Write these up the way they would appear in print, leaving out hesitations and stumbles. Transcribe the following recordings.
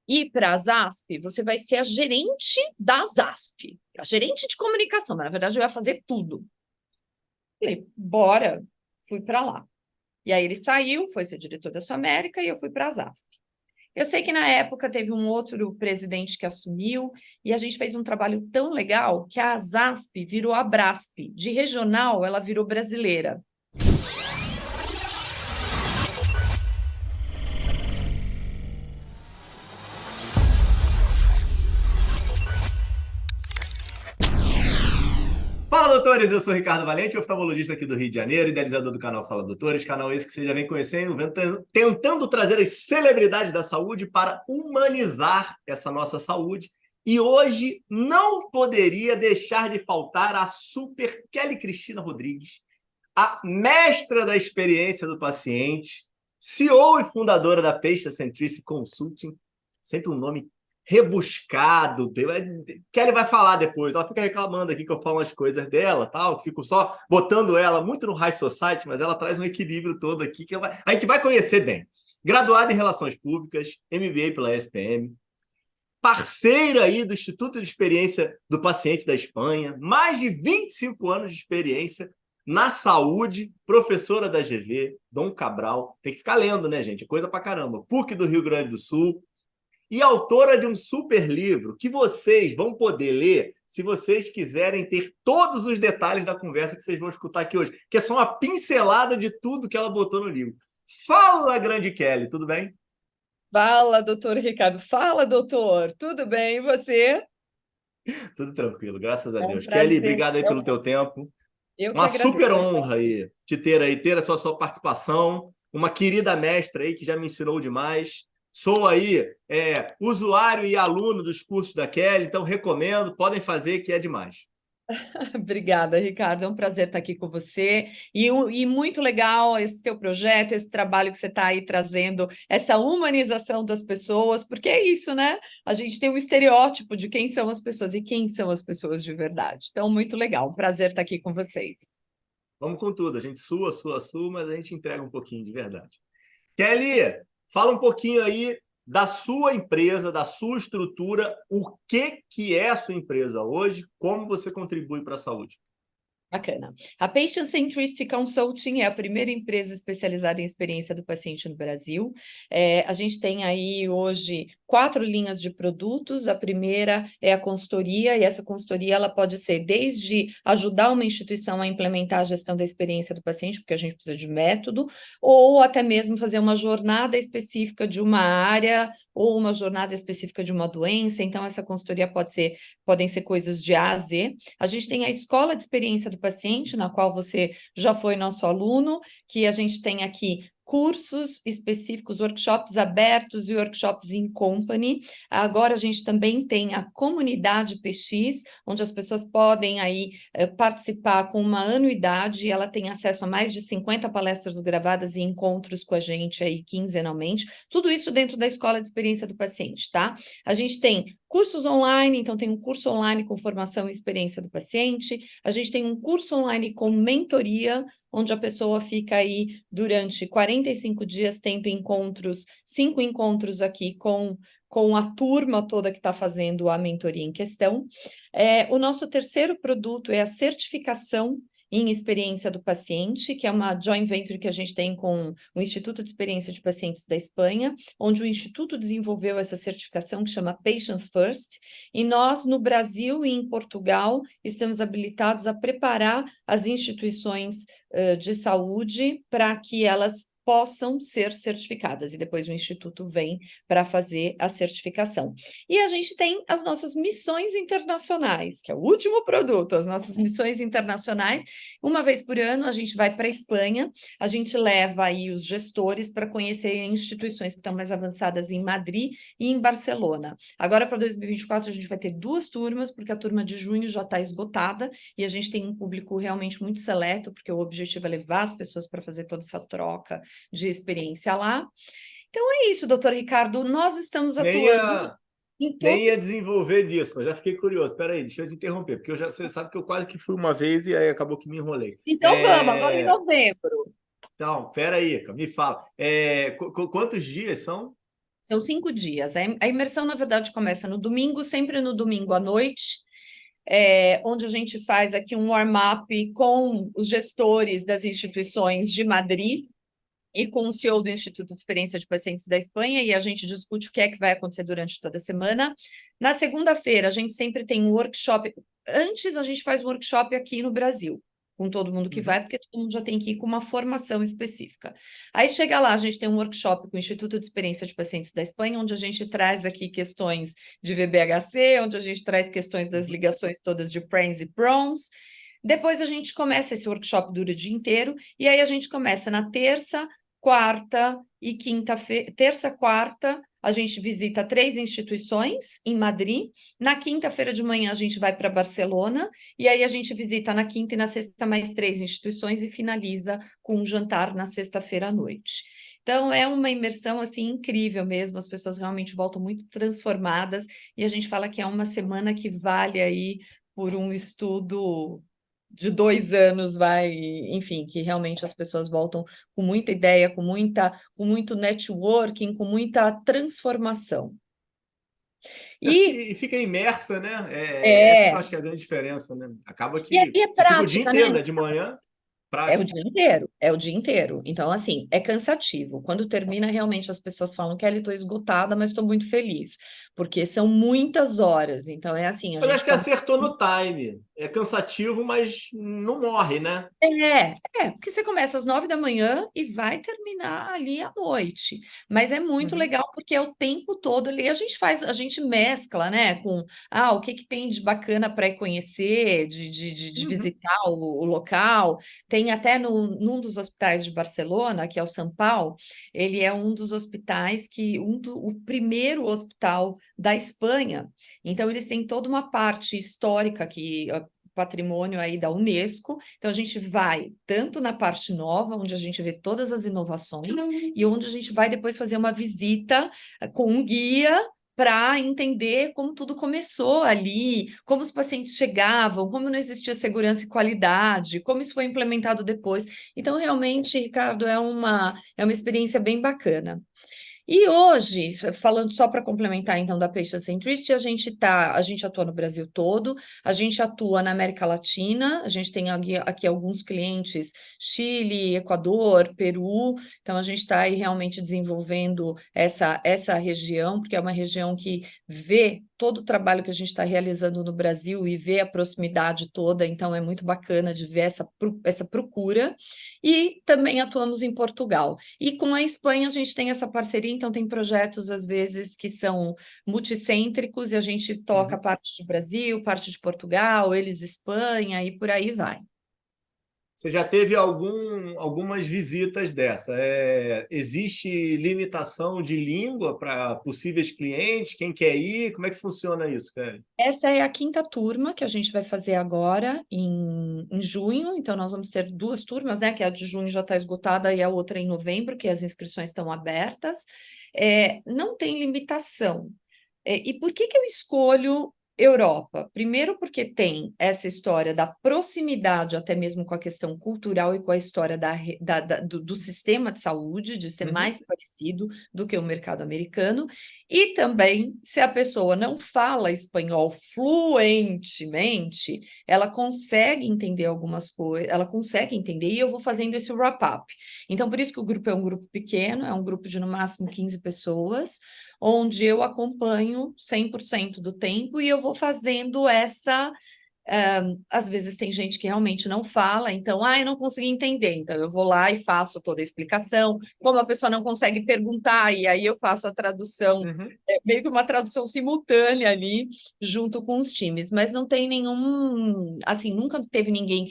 ir para a ZASP, você vai ser a gerente da ZASP, a gerente de comunicação, mas na verdade eu ia fazer tudo. Falei, bora, fui para lá. E aí ele saiu, foi ser diretor da Sul América e eu fui para a ZASP. Eu sei que na época teve um outro presidente que assumiu e a gente fez um trabalho tão legal que a ZASP virou a Brasp. De regional, ela virou brasileira. Fala, doutores! Eu sou Ricardo Valente, oftalmologista aqui do Rio de Janeiro, idealizador do canal Fala Doutores, canal esse que você já vem conhecendo, tentando trazer as celebridades da saúde para humanizar essa nossa saúde. E hoje não poderia deixar de faltar a super Kelly Cristina Rodrigues, a mestra da experiência do paciente, CEO e fundadora da Patient Centricity Consulting, sempre um nome rebuscado. Kelly vai falar depois, ela fica reclamando aqui que eu falo umas coisas dela, tal, que fico só botando ela muito no high society, mas ela traz um equilíbrio todo aqui que a gente vai conhecer bem. Graduada em Relações Públicas, MBA pela ESPM, parceira aí do Instituto de Experiência do Paciente da Espanha, mais de 25 anos de experiência na saúde, professora da GV, Dom Cabral, tem que ficar lendo, né, gente? É coisa pra caramba. PUC do Rio Grande do Sul, e autora de um super livro que vocês vão poder ler se vocês quiserem ter todos os detalhes da conversa que vocês vão escutar aqui hoje, que é só uma pincelada de tudo que ela botou no livro. Fala, grande Kelly, tudo bem? Fala, doutor Ricardo. Fala, doutor. Tudo bem? E você? Tudo tranquilo, graças a É um Deus. Kelly, prazer. obrigado aí pelo teu tempo. Eu que Uma agradeço. super honra aí te ter aí, ter a sua participação. Uma querida mestra aí que já me ensinou demais. Sou aí usuário e aluno dos cursos da Kelly, então recomendo, podem fazer que é demais. Obrigada, Ricardo. É um prazer estar aqui com você. E muito legal esse teu projeto, esse trabalho que você está aí trazendo, essa humanização das pessoas, porque é isso, né? A gente tem um estereótipo de quem são as pessoas e quem são as pessoas de verdade. Então, muito legal. Um prazer estar aqui com vocês. Vamos com tudo, a gente sua, mas a gente entrega um pouquinho de verdade. Kelly, fala um pouquinho aí da sua empresa, da sua estrutura, o que é a sua empresa hoje, como você contribui para a saúde. Bacana. A Patient Centricity Consulting é a primeira empresa especializada em experiência do paciente no Brasil. A gente tem aí hoje 4 linhas de produtos. A primeira é a consultoria, e essa consultoria ela pode ser desde ajudar uma instituição a implementar a gestão da experiência do paciente, porque a gente precisa de método, ou até mesmo fazer uma jornada específica de uma área ou uma jornada específica de uma doença. Então, essa consultoria podem ser coisas de A a Z. A gente tem a escola de experiência do paciente, na qual você já foi nosso aluno, que a gente tem aqui cursos específicos, workshops abertos e workshops in company. Agora a gente também tem a comunidade PX, onde as pessoas podem aí participar com uma anuidade, e ela tem acesso a mais de 50 palestras gravadas e encontros com a gente aí quinzenalmente. Tudo isso dentro da escola de experiência do paciente, tá? A gente tem cursos online, então tem um curso online com formação e experiência do paciente, a gente tem um curso online com mentoria, onde a pessoa fica aí durante 45 dias tendo encontros, 5 encontros aqui com a turma toda que está fazendo a mentoria em questão. O nosso terceiro produto é a certificação em experiência do paciente, que é uma joint venture que a gente tem com o Instituto de Experiência de Pacientes da Espanha, onde o Instituto desenvolveu essa certificação que chama Patients First, e nós, no Brasil e em Portugal, estamos habilitados a preparar as instituições de saúde para que elas possam ser certificadas, e depois o Instituto vem para fazer a certificação. E a gente tem as nossas missões internacionais, que é o último produto, as nossas missões internacionais. Uma vez por ano, a gente vai para a Espanha, a gente leva aí os gestores para conhecer instituições que estão mais avançadas em Madrid e em Barcelona. Agora, para 2024, a gente vai ter 2 turmas, porque a turma de junho já está esgotada, e a gente tem um público realmente muito seleto, porque o objetivo é levar as pessoas para fazer toda essa troca de experiência lá. Então é isso, doutor Ricardo, nós estamos atuando em Nem todo... ia desenvolver disso, mas já fiquei curioso. Espera aí, deixa eu te interromper, porque você sabe que eu quase que fui uma vez e aí acabou que me enrolei. Então vamos, agora em novembro. Então, espera aí, me fala. Quantos dias são? São 5 dias. A imersão, na verdade, começa no domingo, sempre no domingo à noite, onde a gente faz aqui um warm-up com os gestores das instituições de Madrid e com o CEO do Instituto de Experiência de Pacientes da Espanha, e a gente discute o que é que vai acontecer durante toda a semana. Na segunda-feira, a gente sempre tem um workshop. Antes, a gente faz um workshop aqui no Brasil, com todo mundo que vai, porque todo mundo já tem que ir com uma formação específica. Aí chega lá, a gente tem um workshop com o Instituto de Experiência de Pacientes da Espanha, onde a gente traz aqui questões de VBHC, onde a gente traz questões das ligações todas de PRANS e PRONS. Depois a gente começa, esse workshop dura o dia inteiro, e aí a gente começa na terça, quarta e quinta-feira. Terça, quarta, a gente visita 3 instituições em Madrid. Na quinta-feira de manhã, a gente vai para Barcelona. E aí, a gente visita na quinta e na sexta mais 3 instituições e finaliza com um jantar na sexta-feira à noite. Então, é uma imersão, assim, incrível mesmo. As pessoas realmente voltam muito transformadas. E a gente fala que é uma semana que vale aí por um estudo de 2 anos, enfim, que realmente as pessoas voltam com muita ideia, com muito networking, com muita transformação. E fica imersa, né? Essa que eu É, acho que é a grande diferença, né? Acaba e é, que e é você fica o dia prática, inteiro, né? né? De manhã, É o prática. dia inteiro, é o dia inteiro. Então, assim, é cansativo. Quando termina, realmente as pessoas falam, Kelly, estou esgotada, mas estou muito feliz, porque são muitas horas. Então, é assim, a Mas aí gente você começa. acertou no time. É cansativo, mas não morre, né? Porque você começa às 9 da manhã e vai terminar ali à noite. Mas é muito Uhum, legal porque é o tempo todo ali. A gente mescla, né, com o que tem de bacana para conhecer, de uhum. visitar o local. Tem até num dos hospitais de Barcelona, que é o São Paulo, ele é um dos hospitais o primeiro hospital da Espanha. Então, eles têm toda uma parte histórica que patrimônio aí da Unesco. Então, a gente vai tanto na parte nova, onde a gente vê todas as inovações, e onde a gente vai depois fazer uma visita com um guia para entender como tudo começou ali, como os pacientes chegavam, como não existia segurança e qualidade, como isso foi implementado depois. Então, realmente, Ricardo, é uma experiência bem bacana. E hoje, falando só para complementar então da Patient Centricity, a gente atua no Brasil todo, a gente atua na América Latina, a gente tem aqui alguns clientes, Chile, Equador, Peru, então a gente está aí realmente desenvolvendo essa região, porque é uma região que vê todo o trabalho que a gente está realizando no Brasil e vê a proximidade toda, então é muito bacana de ver essa procura, e também atuamos em Portugal. E com a Espanha a gente tem essa parceria, então tem projetos às vezes que são multicêntricos e a gente toca Uhum. parte de Brasil, parte de Portugal, eles Espanha e por aí vai. Você já teve algumas visitas dessa. Existe limitação de língua para possíveis clientes? Quem quer ir? Como é que funciona isso, cara? Essa é a quinta turma que a gente vai fazer agora em junho, então nós vamos ter 2 turmas, né? Que a de junho já está esgotada e a outra em novembro, que as inscrições estão abertas. Não tem limitação. E por que eu escolho Europa? Primeiro, porque tem essa história da proximidade, até mesmo com a questão cultural e com a história do sistema de saúde, de ser Uhum. mais parecido do que o mercado americano, e também, se a pessoa não fala espanhol fluentemente, ela consegue entender algumas coisas, ela consegue entender, e eu vou fazendo esse wrap-up. Então, por isso que o grupo é um grupo pequeno, é um grupo de no máximo 15 pessoas, onde eu acompanho 100% do tempo e eu vou fazendo às vezes tem gente que realmente não fala, então, eu não consegui entender, então eu vou lá e faço toda a explicação, como a pessoa não consegue perguntar, e aí eu faço a tradução, Uhum. meio que uma tradução simultânea ali, junto com os times, mas não tem nenhum, assim, nunca teve ninguém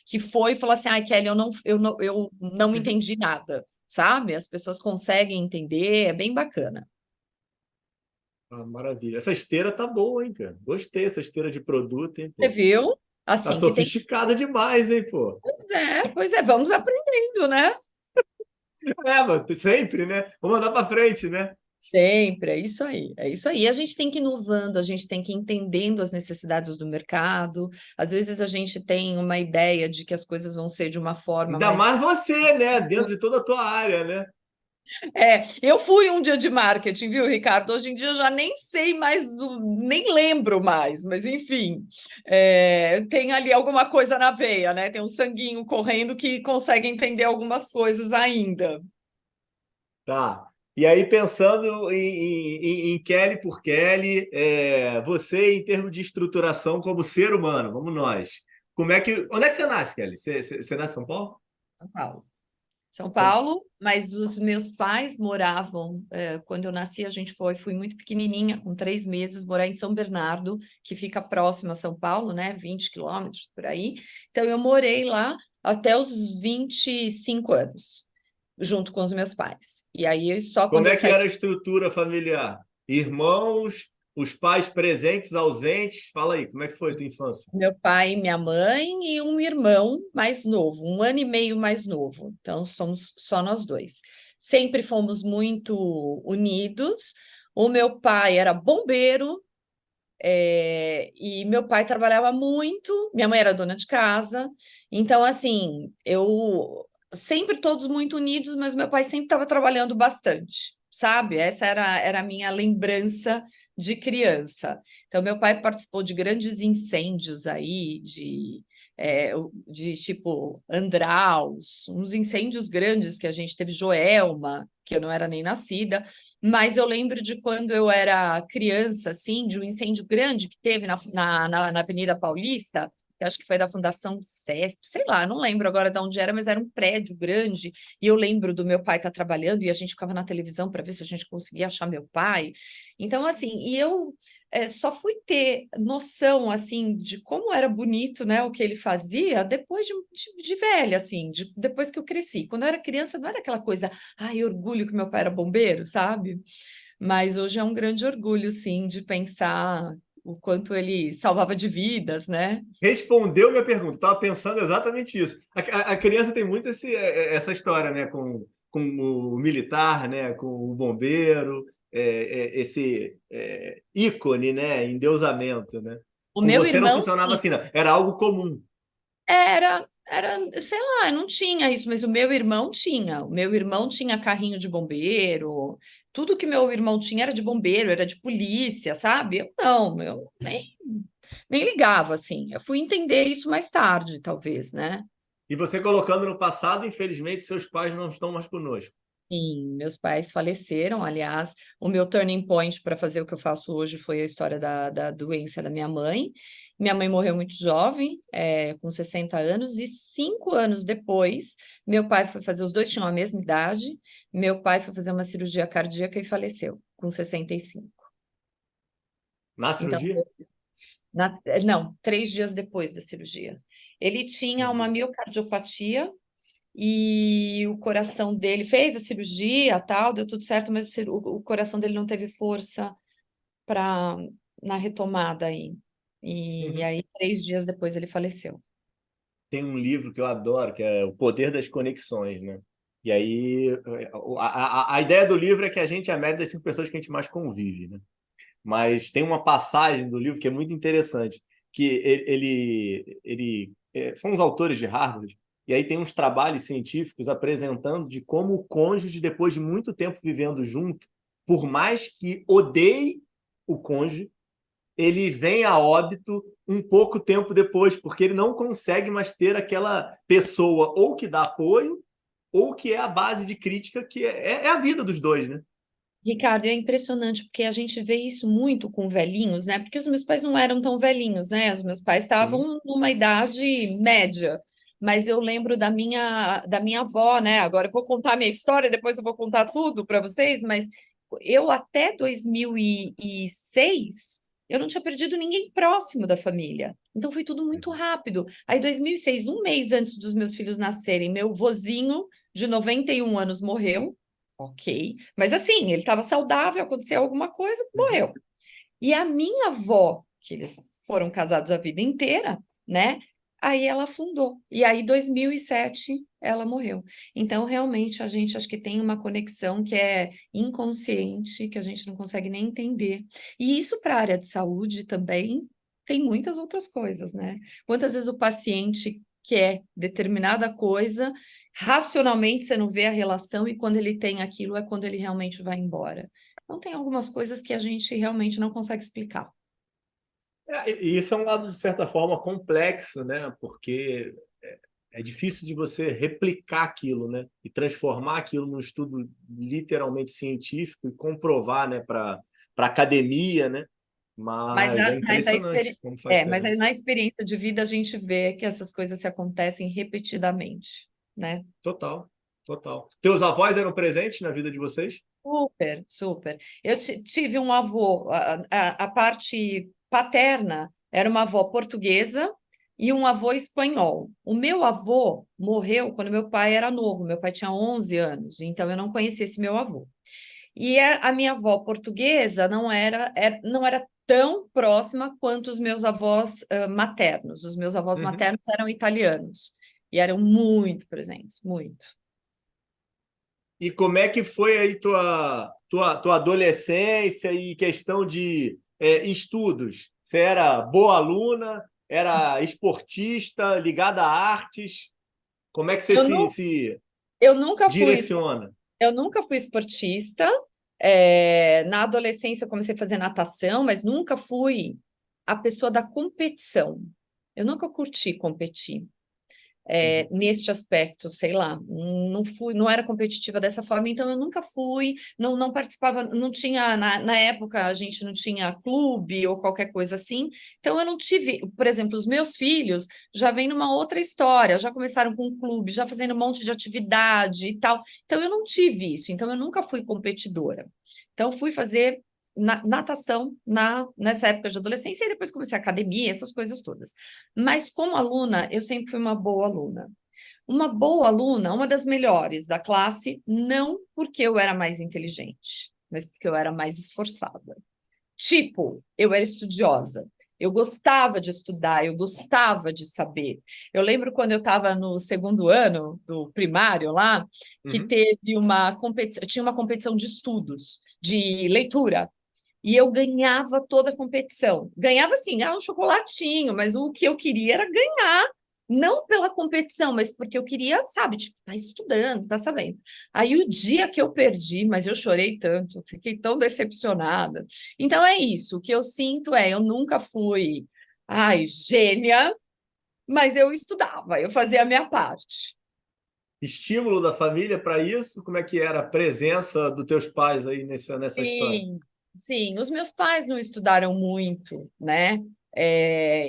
que foi e falou assim, Kelly, eu não Uhum. entendi nada, sabe? As pessoas conseguem entender, é bem bacana. Ah, maravilha. Essa esteira tá boa, hein, cara? Gostei dessa esteira de produto, hein, Você pô? viu? Tá Assim que tem. sofisticada demais, hein, pô? Pois é, vamos aprendendo, né? Mano, sempre, né? Vamos mandar para frente, né? Sempre, é isso aí, é isso aí. A gente tem que ir inovando, a gente tem que ir entendendo as necessidades do mercado. Às vezes a gente tem uma ideia de que as coisas vão ser de uma forma Ainda mais. mais você, né? Dentro de toda a tua área, né? Eu fui um dia de marketing, viu, Ricardo? Hoje em dia eu já nem sei mais, nem lembro mais, mas enfim, tem ali alguma coisa na veia, né? Tem um sanguinho correndo que consegue entender algumas coisas ainda. Tá. E aí, pensando em Kelly por Kelly, você, em termos de estruturação como ser humano, vamos nós. Onde é que você nasce, Kelly? Você nasce em São Paulo? São Paulo. São São, Paulo, mas os meus pais moravam, quando eu nasci, a gente fui muito pequenininha, com 3 meses, morar em São Bernardo, que fica próximo a São Paulo, né? 20 quilômetros por aí. Então, eu morei lá até os 25 anos, junto com os meus pais. E aí, só Como quando eu é que saí. era a estrutura familiar? Irmãos, os pais presentes, ausentes? Fala aí, como é que foi a tua infância? Meu pai, minha mãe e um irmão mais novo, 1 ano e meio mais novo. Então, somos só nós dois. Sempre fomos muito unidos. O meu pai era bombeiro, e meu pai trabalhava muito, minha mãe era dona de casa. Então, assim, eu sempre todos muito unidos, mas meu pai sempre estava trabalhando bastante, sabe? Essa era a minha lembrança de criança. Então, meu pai participou de grandes incêndios aí, de tipo Andraus, uns incêndios grandes que a gente teve, Joelma, que eu não era nem nascida. Mas eu lembro de quando eu era criança, assim, de um incêndio grande que teve na Avenida Paulista, que acho que foi da Fundação CESP, sei lá, não lembro agora de onde era, mas era um prédio grande, e eu lembro do meu pai estar trabalhando, e a gente ficava na televisão para ver se a gente conseguia achar meu pai. Então, assim, e eu só fui ter noção, assim, de como era bonito, né, o que ele fazia depois de velha, assim, depois que eu cresci. Quando eu era criança, não era aquela coisa, ai, orgulho que meu pai era bombeiro, sabe? Mas hoje é um grande orgulho, sim, de pensar o quanto ele salvava de vidas, né? Respondeu minha pergunta, estava pensando exatamente isso. A criança tem muito essa história, né, com o militar, né, com o bombeiro, esse ícone, né, endeusamento, né? O Com meu você não irmão funcionava assim, não. Era algo comum. sei lá, eu não tinha isso, mas o meu irmão tinha. O meu irmão tinha carrinho de bombeiro, tudo que meu irmão tinha era de bombeiro, era de polícia, sabe? Eu não, eu nem ligava, assim. Eu fui entender isso mais tarde, talvez, né? E você colocando no passado, infelizmente, seus pais não estão mais conosco. Sim, meus pais faleceram. Aliás, o meu turning point para fazer o que eu faço hoje foi a história da doença da minha mãe. Minha mãe morreu muito jovem, com 60 anos, e 5 anos depois, meu pai foi fazer, os dois tinham a mesma idade, meu pai foi fazer uma cirurgia cardíaca e faleceu, com 65. Na Então, cirurgia? não, 3 dias depois da cirurgia. Ele tinha uma Entendi. miocardiopatia e o coração dele fez a cirurgia, tal, deu tudo certo, mas o coração dele não teve força para na retomada aí. E Uhum. aí, 3 dias depois, ele faleceu. Tem um livro que eu adoro, que é O Poder das Conexões, né? E aí, a ideia do livro é que a gente é a média das 5 pessoas que a gente mais convive, né? Mas tem uma passagem do livro que é muito interessante, que são os autores de Harvard, e aí tem uns trabalhos científicos apresentando de como o cônjuge, depois de muito tempo vivendo junto, por mais que odeie o cônjuge, ele vem a óbito um pouco tempo depois, porque ele não consegue mais ter aquela pessoa ou que dá apoio, ou que é a base de crítica, que é a vida dos dois, né? Ricardo, é impressionante porque a gente vê isso muito com velhinhos, né? Porque os meus pais não eram tão velhinhos, né? Os meus pais Sim. estavam numa idade média. Mas eu lembro da minha avó, né? Agora eu vou contar a minha história, depois eu vou contar tudo para vocês, mas eu até 2006 eu não tinha perdido ninguém próximo da família. Então foi tudo muito rápido. Aí 2006, um mês antes dos meus filhos nascerem, meu vozinho de 91 anos morreu. Ok. Mas assim, ele estava saudável, aconteceu alguma coisa, Uhum. morreu. E a minha avó, que eles foram casados a vida inteira, né? Aí ela fundou. E aí, 2007, ela morreu. Então, realmente, a gente acho que tem uma conexão que é inconsciente, que a gente não consegue nem entender. E isso para a área de saúde também tem muitas outras coisas, né? Quantas vezes o paciente quer determinada coisa, racionalmente você não vê a relação, e quando ele tem aquilo é quando ele realmente vai embora. Então, tem algumas coisas que a gente realmente não consegue explicar. E isso é um lado, de certa forma, complexo, né? Porque é difícil de você replicar aquilo, né? E transformar aquilo num estudo literalmente científico e comprovar, né, para a academia, né? Mas, Mas é impressionante como faz mas aí diferença. na experiência de vida a gente vê que essas coisas se acontecem repetidamente, né? Total, total. Teus avós eram presentes na vida de vocês? Super, super. Eu tive um avô, a parte paterna era uma avó portuguesa e um avô espanhol. O meu avô morreu quando meu pai era novo, meu pai tinha 11 anos, então eu não conhecia esse meu avô. E a minha avó portuguesa não era tão próxima quanto os meus avós maternos. Os meus avós Uhum. maternos eram italianos e eram muito presentes, muito. E como é que foi aí tua adolescência e questão de estudos? Você era boa aluna, era esportista, ligada a artes? Como é que você Eu, nu, se eu nunca fui direciona? Eu nunca fui esportista. Na adolescência, eu comecei a fazer natação, mas nunca fui a pessoa da competição. Eu nunca curti competir Uhum. neste aspecto, sei lá, não fui, não era competitiva dessa forma, então eu nunca fui, não participava, não tinha, na época a gente não tinha clube ou qualquer coisa assim, então eu não tive, por exemplo, os meus filhos já vêm numa outra história, já começaram com um clube, já fazendo um monte de atividade e tal, então eu não tive isso, então eu nunca fui competidora. Então fui fazer natação nessa época de adolescência, e depois comecei a academia, essas coisas todas. Mas como aluna, eu sempre fui uma boa aluna. Uma boa aluna, uma das melhores da classe, não porque eu era mais inteligente, mas porque eu era mais esforçada. Tipo, eu era estudiosa. Eu gostava de estudar, eu gostava de saber. Eu lembro quando eu estava no segundo ano do primário lá, que Uhum. teve uma competição, tinha uma competição de estudos, de leitura. E eu ganhava toda a competição. Ganhava assim, um chocolatinho, mas o que eu queria era ganhar, não pela competição, mas porque eu queria, sabe, tipo, tá estudando, tá sabendo. Aí o dia que eu perdi, mas eu chorei tanto, fiquei tão decepcionada. Então é isso, o que eu sinto eu nunca fui, ai, gênia, mas eu estudava, eu fazia a minha parte. Estímulo da família para isso? Como é que era a presença dos teus pais aí nessa história? Sim, sim. Os meus pais não estudaram muito, né?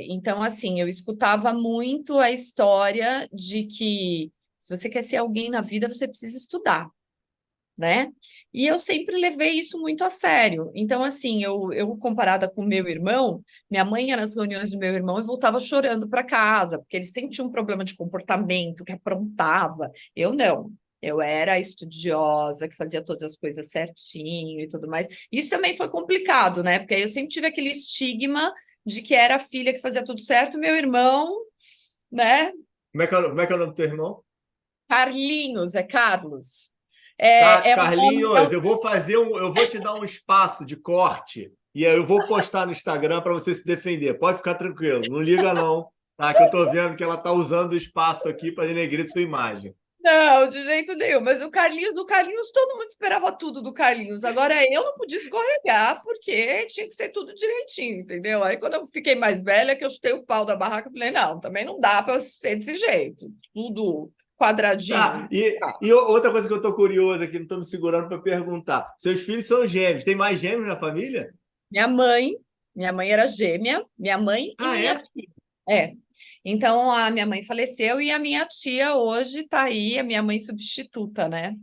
Então, assim, eu escutava muito a história de que se você quer ser alguém na vida, você precisa estudar, né? E eu sempre levei isso muito a sério. Então, assim, eu comparada com meu irmão, minha mãe ia nas reuniões do meu irmão e voltava chorando para casa, porque ele sempre tinha um problema de comportamento, que aprontava. Eu não. Eu era a estudiosa, que fazia todas as coisas certinho e tudo mais. Isso também foi complicado, né? Porque aí eu sempre tive aquele estigma de que era a filha que fazia tudo certo, meu irmão, né? Como é que é o nome do teu irmão? Carlinhos, é Carlos. É um nome, Carlinhos, eu vou te dar um espaço de corte e aí eu vou postar no Instagram para você se defender. Pode ficar tranquilo, não liga não, tá? Que eu tô vendo que ela tá usando o espaço aqui para denegrir sua imagem. Não, de jeito nenhum. Mas o Carlinhos, todo mundo esperava tudo do Carlinhos. Agora eu não podia escorregar, porque tinha que ser tudo direitinho, entendeu? Aí quando eu fiquei mais velha, que eu chutei o pau da barraca, eu falei, não, também não dá para ser desse jeito, tudo Tá, quadradinho. outra coisa que eu tô curioso aqui, não tô me segurando para perguntar. Seus filhos são gêmeos, tem mais gêmeos na família? Minha mãe, minha mãe era gêmea, minha mãe e Ah, minha é? tia. É. Então a minha mãe faleceu e a minha tia hoje está aí, a minha mãe substituta, né?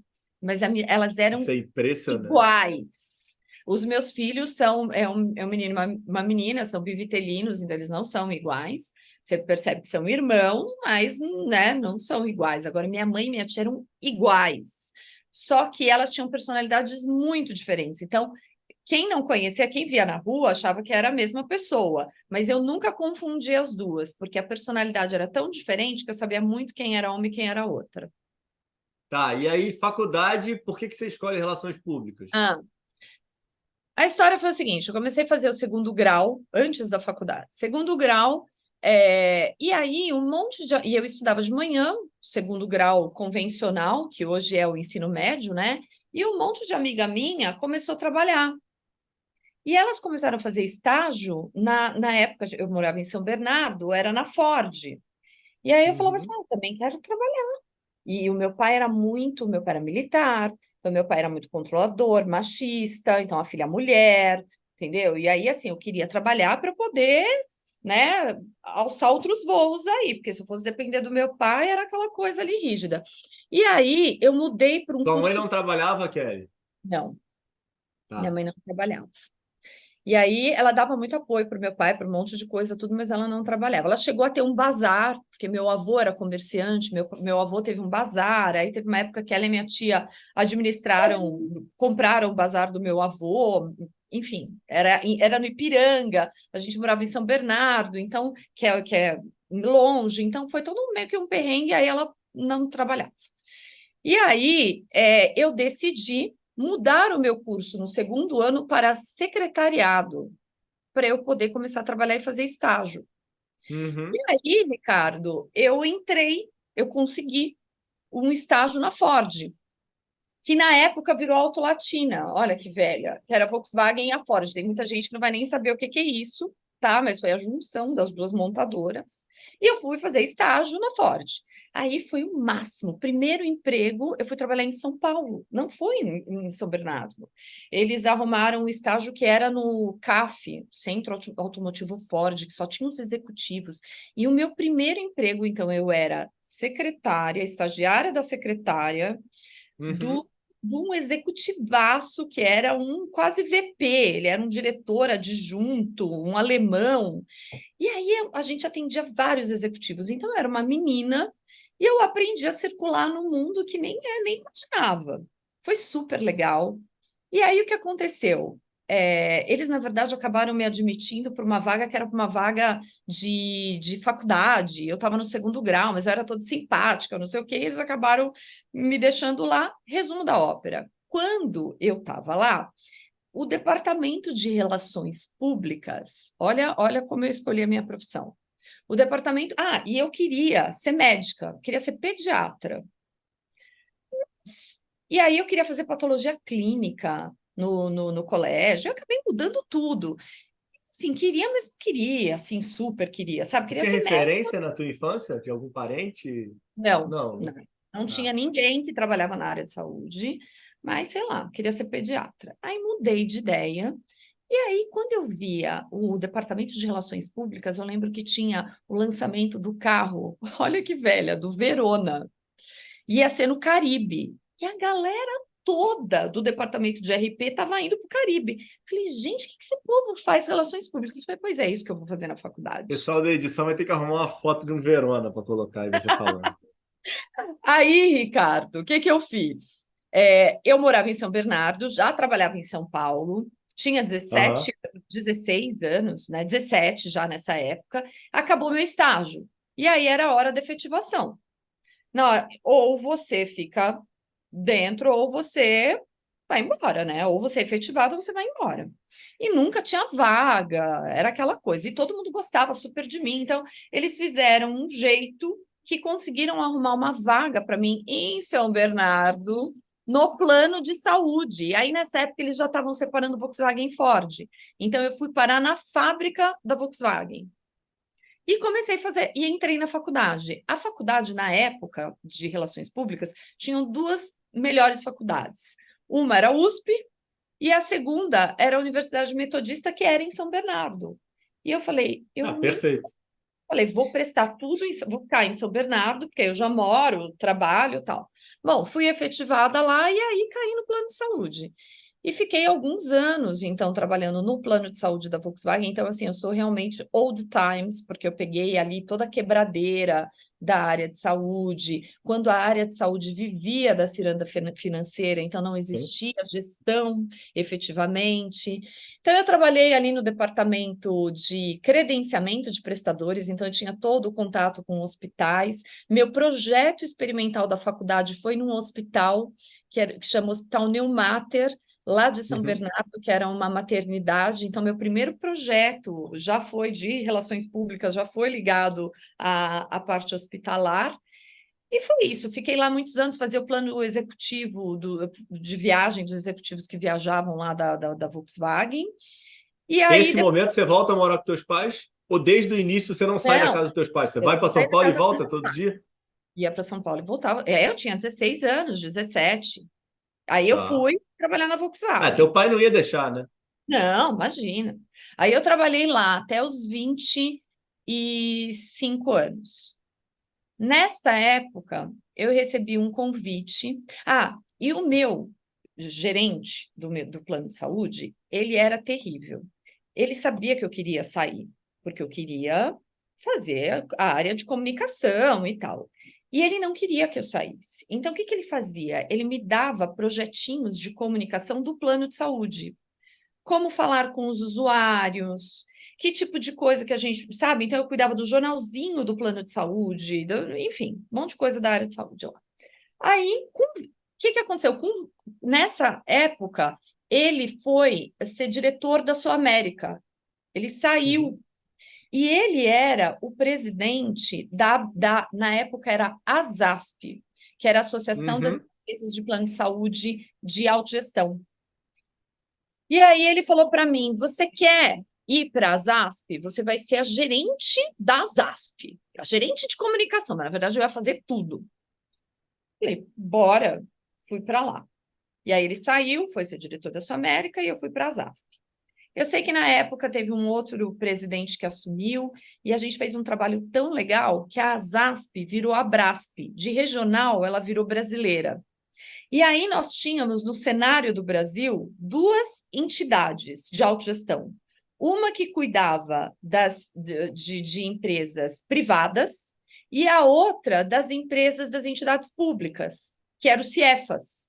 Mas elas Isso eram é impressionante. iguais. Os meus filhos são é um menino e uma menina, são bivitelinos, então eles não são iguais. Você percebe que são irmãos, mas né, não são iguais. Agora, minha mãe e minha tia eram iguais. Só que elas tinham personalidades muito diferentes. Então, quem não conhecia, quem via na rua, achava que era a mesma pessoa. Mas eu nunca confundi as duas, porque a personalidade era tão diferente que eu sabia muito quem era uma e quem era outra. Tá, e aí, faculdade, por que você escolhe relações públicas? Ah, a história foi o seguinte: eu comecei a fazer o segundo grau antes da faculdade. Segundo grau, E aí, e eu estudava de manhã, segundo grau convencional, que hoje é o ensino médio, né? E um monte de amiga minha começou a trabalhar. E elas começaram a fazer estágio, na época, eu morava em São Bernardo, era na Ford. E aí eu falava assim, Uhum. eu também quero trabalhar. E o meu pai era militar, então meu pai era muito controlador, machista, então a filha mulher, entendeu? E aí, assim, eu queria trabalhar para poder, né, alçar outros voos aí, porque se eu fosse depender do meu pai, era aquela coisa ali rígida. E aí eu mudei para um Tua mãe curso. não trabalhava, Kelly? Não, minha Tá. mãe não trabalhava. E aí ela dava muito apoio para o meu pai, para um monte de coisa, tudo, mas ela não trabalhava. Ela chegou a ter um bazar, porque meu avô era comerciante, meu avô teve um bazar, aí teve uma época que ela e minha tia administraram, compraram o bazar do meu avô, enfim, era no Ipiranga, a gente morava em São Bernardo, então, que é longe, então foi todo meio que um perrengue, aí ela não trabalhava. E aí eu decidi mudar o meu curso no segundo ano para secretariado, para eu poder começar a trabalhar e fazer estágio. E Uhum. aí, Ricardo, eu consegui um estágio na Ford, que na época virou Auto Latina, olha que velha, que era a Volkswagen e a Ford. Tem muita gente que não vai nem saber o que que é isso, tá? Mas foi a junção das duas montadoras. E eu fui fazer estágio na Ford. Aí foi o máximo. Primeiro emprego, eu fui trabalhar em São Paulo, não foi em São Bernardo. Eles arrumaram um estágio que era no CAF, Centro Automotivo Ford, que só tinha os executivos. E o meu primeiro emprego, então, eu era secretária, estagiária da secretária, Uhum. do, de um executivaço que era um quase VP, ele era um diretor adjunto, um alemão. E aí a gente atendia vários executivos. Então, eu era uma menina e eu aprendi a circular num mundo que nem imaginava. Foi super legal. E aí o que aconteceu? Eles, na verdade, acabaram me admitindo para uma vaga que era uma vaga de faculdade. Eu estava no segundo grau, mas eu era toda simpática, não sei o quê, e eles acabaram me deixando lá. Resumo da ópera. Quando eu estava lá, o departamento de relações públicas, olha como eu escolhi a minha profissão. O departamento. Ah, e eu queria ser médica, queria ser pediatra. E aí eu queria fazer patologia clínica no colégio, eu acabei mudando tudo. Sim, queria, mas não queria, assim, super queria, sabe? Queria Tinha ser médica. referência na tua infância de algum parente? Não, Não, não. né? Não Ah. tinha ninguém que trabalhava na área de saúde, mas sei lá, queria ser pediatra. Aí mudei de ideia. E aí, quando eu via o Departamento de Relações Públicas, eu lembro que tinha o lançamento do carro, olha que velha, do Verona. Ia ser no Caribe. E a galera toda do departamento de RP estava indo para o Caribe. Falei, gente, o que esse povo faz? Relações públicas. Eu falei, pois é isso que eu vou fazer na O faculdade. pessoal da edição vai ter que arrumar uma foto de um Verona para colocar aí você falando. Aí, Ricardo, o que que eu fiz? Eu morava em São Bernardo, já trabalhava em São Paulo, tinha Aham. 16 anos, né? 17 já nessa época, acabou meu estágio. E aí era a hora da efetivação. Não, ou você fica dentro, ou você vai embora, né? Ou você é efetivado, ou você vai embora. E nunca tinha vaga, era aquela coisa. E todo mundo gostava super de mim. Então, eles fizeram um jeito que conseguiram arrumar uma vaga para mim em São Bernardo, no plano de saúde. E aí, nessa época, eles já estavam separando Volkswagen e Ford. Então, eu fui parar na fábrica da Volkswagen. E comecei a fazer, e entrei na faculdade. A faculdade, na época de Relações Públicas, tinham duas melhores faculdades. Uma era a USP e a segunda era a Universidade Metodista, que era em São Bernardo. E eu falei, eu Ah, nem perfeito. falei, vou prestar tudo, vou ficar em São Bernardo, porque eu já moro, trabalho e tal. Bom, fui efetivada lá e aí caí no plano de saúde. E fiquei alguns anos, então, trabalhando no plano de saúde da Volkswagen. Então, assim, eu sou realmente old times, porque eu peguei ali toda a quebradeira da área de saúde, quando a área de saúde vivia da ciranda financeira, então não Sim. existia gestão efetivamente. Então, eu trabalhei ali no departamento de credenciamento de prestadores, então eu tinha todo o contato com hospitais. Meu projeto experimental da faculdade foi num hospital que chama Hospital Neumater, lá de São Uhum. Bernardo, que era uma maternidade. Então, meu primeiro projeto já foi de relações públicas, já foi ligado à parte hospitalar. E foi isso, fiquei lá muitos anos, fazia o plano executivo de viagem dos executivos que viajavam lá da Volkswagen. E aí, Esse momento você volta a morar com teus pais? Ou desde o início você não sai da não, casa dos teus pais? Você eu vai para saí São da Paulo e casa, volta todo dia? ia para São Paulo e voltava. Eu tinha 16 anos, 17. Aí eu Tá. fui trabalhar na Ah, Volkswagen. teu pai não ia deixar, né? Não, imagina. Aí eu trabalhei lá até os 25 anos. Nesta época, eu recebi um convite. Ah, e o meu gerente do plano de saúde, ele era terrível. Ele sabia que eu queria sair, porque eu queria fazer a área de comunicação e tal. E ele não queria que eu saísse. Então, o que que ele fazia? Ele me dava projetinhos de comunicação do plano de saúde, como falar com os usuários, que tipo de coisa que a gente sabe. Então, eu cuidava do jornalzinho do plano de saúde, enfim, um monte de coisa da área de saúde lá. Aí, o que que aconteceu? Nessa época, ele foi ser diretor da Sul América. Ele Uhum. saiu. E ele era o presidente na época era a ASASP, que era a Associação das Uhum. Empresas de Plano de Saúde de Autogestão. E aí ele falou para mim: você quer ir para a ZASP? Você vai ser a gerente da ZASP, a gerente de comunicação, mas na verdade eu ia fazer tudo. Falei, bora, fui para lá. E aí ele saiu, foi ser diretor da Sul América e eu fui para a ZASP. Eu sei que na época teve um outro presidente que assumiu e a gente fez um trabalho tão legal que a ZASP virou a Brasp, de regional ela virou brasileira. E aí nós tínhamos no cenário do Brasil duas entidades de autogestão. Uma que cuidava de empresas privadas e a outra das empresas das entidades públicas, que era o Ciefas.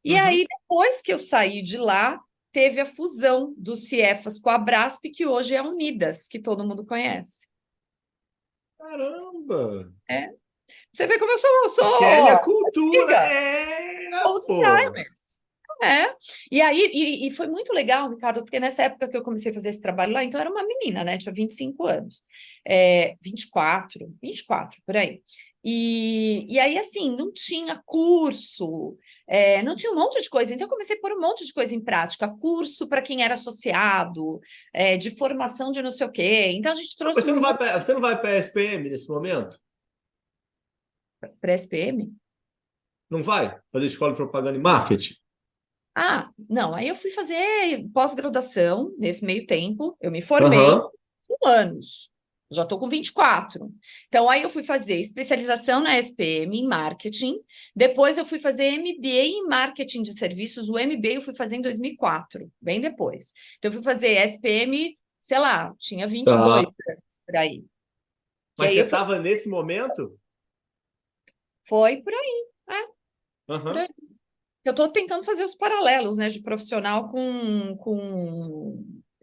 E Uhum. aí, depois que eu saí de lá, teve a fusão do Ciefas com a Brasp, que hoje é a Unidas, que todo mundo conhece. Caramba! É. Você vê como eu sou Kelly cultura! antiga, É, old pô! time. É. E aí, e foi muito legal, Ricardo, porque nessa época que eu comecei a fazer esse trabalho lá, então eu era uma menina, né? Tinha 25 anos. 24, por aí. E aí, assim, não tinha curso, não tinha um monte de coisa. Então, eu comecei a pôr um monte de coisa em prática. Curso para quem era associado, de formação de não sei o quê. Então, a gente Ah, mas trouxe um monte você não vai para a SPM nesse momento? para SPM. Não vai fazer escola de propaganda e marketing? Ah, não, aí eu fui fazer pós-graduação nesse meio tempo, eu me formei Aham. com anos, já estou com 24. Então, aí eu fui fazer especialização na SPM em marketing, depois eu fui fazer MBA em marketing de serviços, o MBA eu fui fazer em 2004, bem depois. Então, eu fui fazer SPM, sei lá, tinha 22 Tá. anos por aí. Que Mas aí você eu fui, estava nesse momento? foi por aí, por Aham. aí. Eu estou tentando fazer os paralelos, né, de profissional com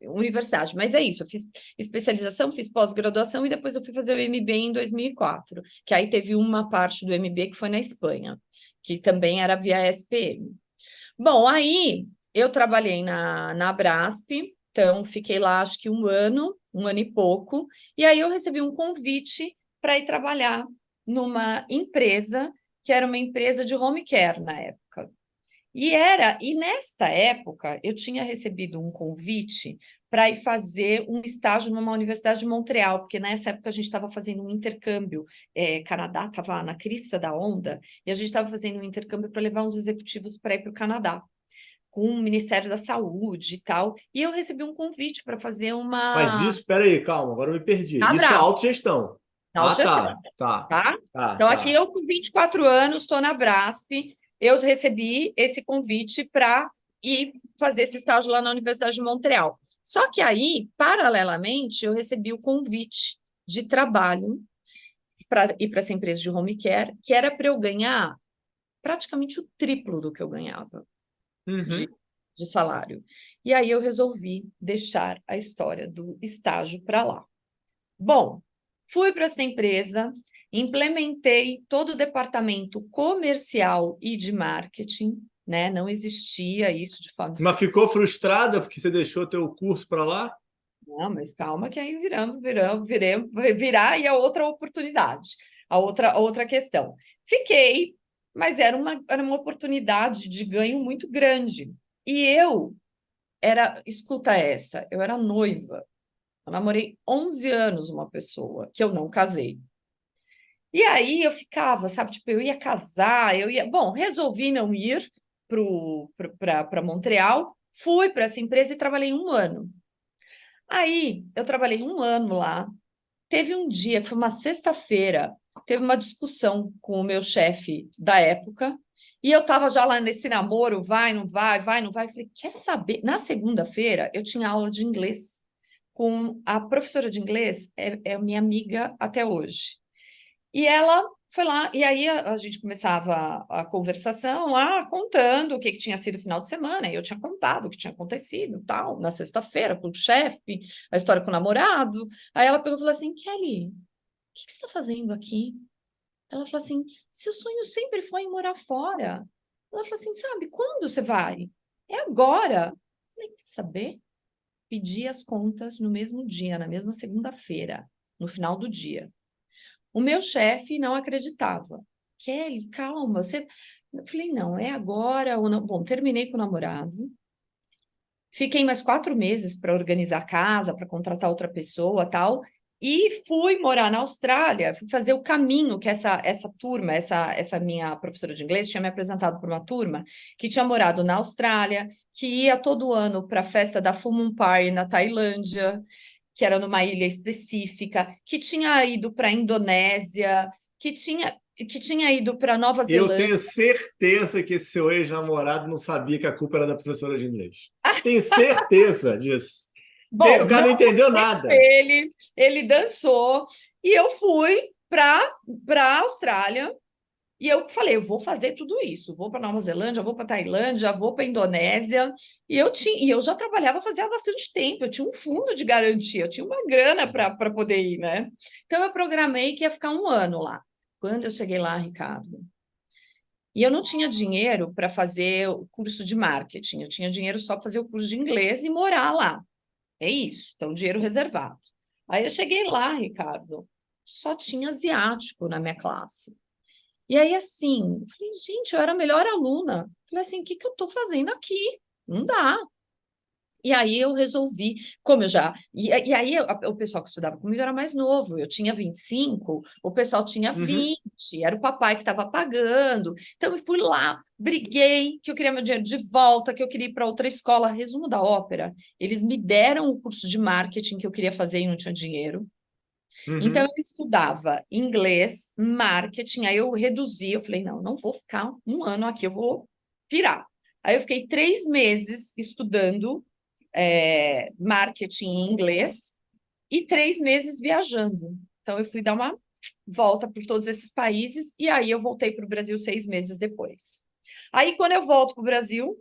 universidade, mas é isso, eu fiz especialização, fiz pós-graduação e depois eu fui fazer o MBA em 2004, que aí teve uma parte do MBA que foi na Espanha, que também era via SPM. Bom, aí eu trabalhei na Brasp, então fiquei lá acho que um ano e pouco, e aí eu recebi um convite para ir trabalhar numa empresa que era uma empresa de home care na época. E nesta época eu tinha recebido um convite para ir fazer um estágio numa universidade de Montreal, porque nessa época a gente estava fazendo um intercâmbio, Canadá estava na crista da onda, e a gente estava fazendo um intercâmbio para levar uns executivos para ir para o Canadá, com o Ministério da Saúde e tal. E eu recebi um convite para fazer Mas uma isso, peraí, calma, agora eu me perdi. Isso é Abraço, autogestão. na Ah, autogestão, tá, tá, tá? tá, Então, aqui tá. eu, com 24 anos, estou na Brasp, eu recebi esse convite para ir fazer esse estágio lá na Universidade de Montreal. Só que aí, paralelamente, eu recebi o convite de trabalho para ir para essa empresa de home care, que era para eu ganhar praticamente o triplo do que eu ganhava de, Uhum. de salário. E aí eu resolvi deixar a história do estágio para lá. Bom, fui para essa empresa, implementei todo o departamento comercial e de marketing. né? Não existia isso de forma... Mas ficou frustrada porque você deixou teu curso para lá? Não, mas calma que aí virá e a outra oportunidade, a outra questão. Fiquei, mas era uma oportunidade de ganho muito grande. E escuta essa, eu era noiva. Eu namorei 11 anos uma pessoa que eu não casei. E aí eu ficava, sabe, tipo, eu ia casar, Bom, resolvi não ir para Montreal, fui para essa empresa e trabalhei 1 ano. Aí eu trabalhei 1 ano lá. Teve um dia, que foi uma sexta-feira, teve uma discussão com o meu chefe da época, e eu estava já lá nesse namoro, vai, não vai, vai, não vai. Falei, quer saber? Na segunda-feira, eu tinha aula de inglês com a professora de inglês, é minha amiga até hoje. E ela foi lá, e aí a gente começava a conversação lá, contando o que tinha sido o final de semana, e eu tinha contado o que tinha acontecido, tal, na sexta-feira, com o chefe, a história com o namorado. Aí ela pegou e falou assim, Kelly, o que você está fazendo aqui? Ela falou assim, seu sonho sempre foi em morar fora. Ela falou assim, sabe, quando você vai? É agora. Eu falei, quer saber? Pedi as contas no mesmo dia, na mesma segunda-feira, no final do dia. O meu chefe não acreditava. Kelly, calma, você... Eu falei, não, é agora ou não. Bom, terminei com o namorado. Fiquei mais 4 meses para organizar a casa, para contratar outra pessoa, tal. E fui morar na Austrália, fui fazer o caminho que essa turma, essa minha professora de inglês tinha me apresentado para uma turma que tinha morado na Austrália, que ia todo ano para a festa da Full Moon Party na Tailândia, que era numa ilha específica, que tinha ido para a Indonésia, que tinha ido para Nova Eu Zelândia. tenho certeza que esse seu ex-namorado não sabia que a culpa era da professora de inglês. Tenho certeza disso. O Bom, cara não não entendeu com nada. ele dançou, e eu fui para a Austrália, e eu falei, eu vou fazer tudo isso, vou para Nova Zelândia, vou para Tailândia, vou para Indonésia, e eu já trabalhava fazia bastante tempo, eu tinha um fundo de garantia, eu tinha uma grana para poder ir, né? Então eu programei que ia ficar 1 ano lá. Quando eu cheguei lá, Ricardo, e eu não tinha dinheiro para fazer o curso de marketing, eu tinha dinheiro só para fazer o curso de inglês e morar lá. É isso, então dinheiro reservado. Aí eu cheguei lá, Ricardo, só tinha asiático na minha classe. E aí, assim, eu falei, gente, eu era a melhor aluna. Falei assim, o que que eu estou fazendo aqui? Não dá. E aí eu resolvi, como eu já. E aí o pessoal que estudava comigo era mais novo, eu tinha 25, o pessoal tinha Uhum. 20, era o papai que estava pagando. Então eu fui lá, briguei, que eu queria meu dinheiro de volta, que eu queria ir para outra escola. Resumo da ópera: eles me deram o curso de marketing que eu queria fazer e não tinha dinheiro. Então, eu Uhum. estudava inglês, marketing, aí eu reduzi, eu falei, não, não vou ficar 1 ano aqui, eu vou pirar. Aí eu fiquei 3 meses estudando marketing em inglês e 3 meses viajando. Então, eu fui dar uma volta por todos esses países e aí eu voltei para o Brasil 6 meses depois. Aí, quando eu volto para o Brasil.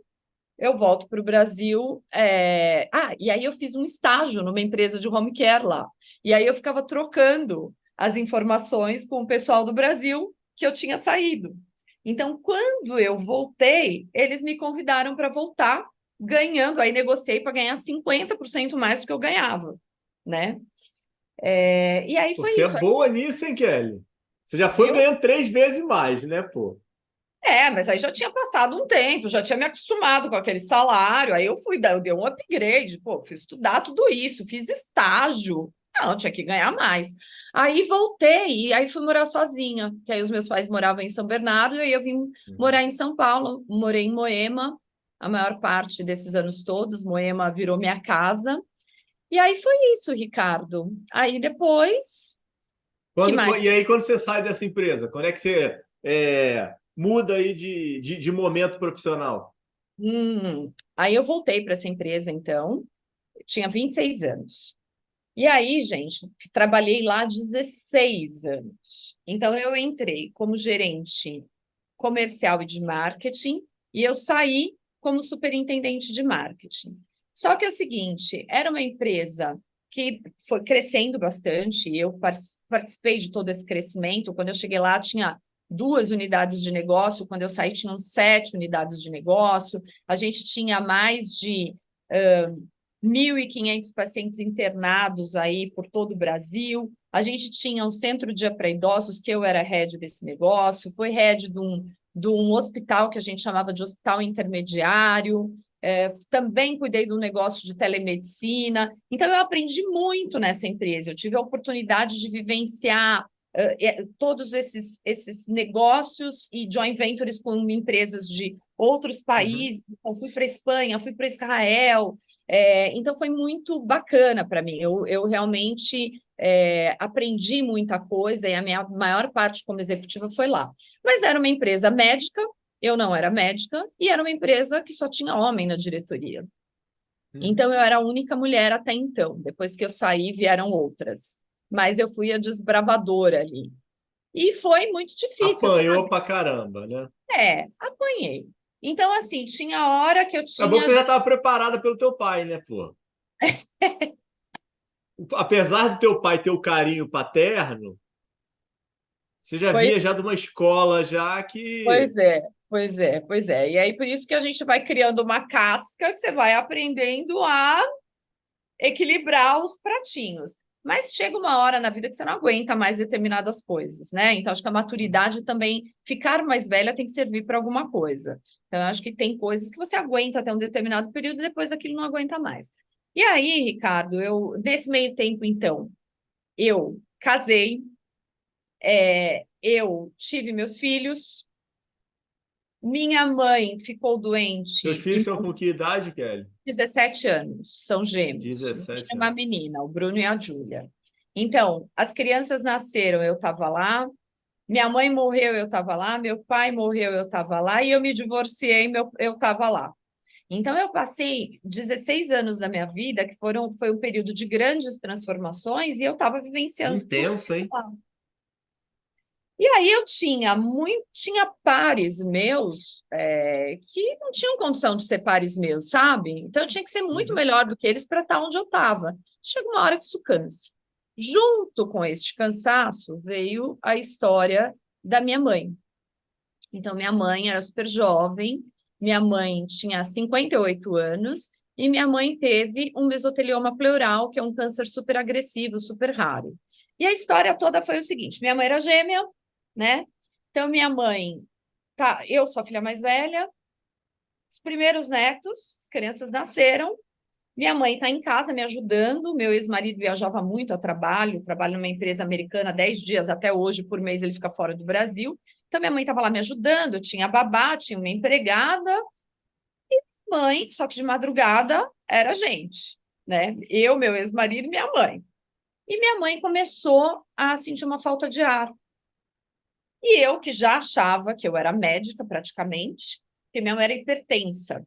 E aí eu fiz um estágio numa empresa de home care lá. E aí eu ficava trocando as informações com o pessoal do Brasil que eu tinha saído. Então, quando eu voltei, eles me convidaram para voltar, ganhando, aí negociei para ganhar 50% mais do que eu ganhava, né? E aí foi Você é isso. boa nisso, hein, Kelly? Você já foi Viu? ganhando 3 vezes mais, né, pô? Mas aí já tinha passado um tempo, já tinha me acostumado com aquele salário, aí eu dei um upgrade, pô, fiz estudar tudo isso, fiz estágio, não, tinha que ganhar mais. Aí voltei, e aí fui morar sozinha, que aí os meus pais moravam em São Bernardo, e aí eu vim Uhum. morar em São Paulo, morei em Moema, a maior parte desses anos todos, Moema virou minha casa, e aí foi isso, Ricardo. Aí depois, que mais? E aí, quando você sai dessa empresa, quando é que você muda aí de momento profissional? Aí eu voltei para essa empresa, então, eu tinha 26 anos. E aí, gente, trabalhei lá 16 anos. Então, eu entrei como gerente comercial e de marketing, e eu saí como superintendente de marketing. Só que é o seguinte, era uma empresa que foi crescendo bastante, eu participei de todo esse crescimento. Quando eu cheguei lá, tinha 2 unidades de negócio, quando eu saí tinham 7 unidades de negócio, a gente tinha mais de 1.500 pacientes internados aí por todo o Brasil, a gente tinha um centro de dia para idosos, que eu era head desse negócio, foi head de um hospital que a gente chamava de hospital intermediário, também cuidei do negócio de telemedicina, então eu aprendi muito nessa empresa, eu tive a oportunidade de vivenciar todos esses negócios e joint ventures com empresas de outros países. Então, fui para a Espanha, fui para Israel, então foi muito bacana para mim. Eu realmente aprendi muita coisa e a minha maior parte como executiva foi lá. Mas era uma empresa médica, eu não era médica, e era uma empresa que só tinha homem na diretoria. Então, eu era a única mulher até então. Depois que eu saí, vieram outras. Mas eu fui a desbravadora ali. E foi muito difícil, Apanhou sabe? pra caramba, né? Apanhei. Então, assim, tinha hora que eu É bom que tinha. você já estava preparada pelo teu pai, né, pô? Apesar do teu pai ter o carinho paterno, você já Pois, vinha já de uma escola já que... pois é, pois é, pois é. E aí, por isso que a gente vai criando uma casca que você vai aprendendo a equilibrar os pratinhos. Mas chega uma hora na vida que você não aguenta mais determinadas coisas, né? Então, acho que a maturidade também, ficar mais velha tem que servir para alguma coisa. Então, acho que tem coisas que você aguenta até um determinado período e depois aquilo não aguenta mais. E aí, Ricardo, nesse meio tempo, então, eu casei, eu tive meus filhos, minha mãe ficou Teus doente filhos e estão com que idade, Kelly? 17 anos, são gêmeos, um menino 17 e uma anos. menina, o Bruno e a Júlia. Então, as crianças nasceram, eu estava lá, minha mãe morreu, eu estava lá, meu pai morreu, eu estava lá, e eu me divorciei, eu estava lá. Então, eu passei 16 anos da minha vida, que foi um período de grandes transformações, e eu estava vivenciando tudo Intenso, hein? lá. E aí eu tinha pares meus que não tinham condição de ser pares meus, sabe? Então eu tinha que ser muito Uhum. melhor do que eles para estar onde eu estava. Chega uma hora que isso cansa. Junto com este cansaço veio a história da minha mãe. Então minha mãe era super jovem, minha mãe tinha 58 anos e minha mãe teve um mesotelioma pleural, que é um câncer super agressivo, super raro. E a história toda foi o seguinte: minha mãe era gêmea, né? Então, minha mãe, eu sou a filha mais velha, os primeiros netos, as crianças nasceram, minha mãe está em casa me ajudando, meu ex-marido viajava muito a trabalho, trabalha numa empresa americana 10 dias até hoje, por mês ele fica fora do Brasil, então minha mãe estava lá me ajudando, eu tinha babá, tinha uma empregada, mãe, só que de madrugada era a gente, né? Eu, meu ex-marido e minha mãe. E minha mãe começou a sentir uma falta de ar. E eu, que já achava que eu era médica praticamente, que minha mãe era hipertensa.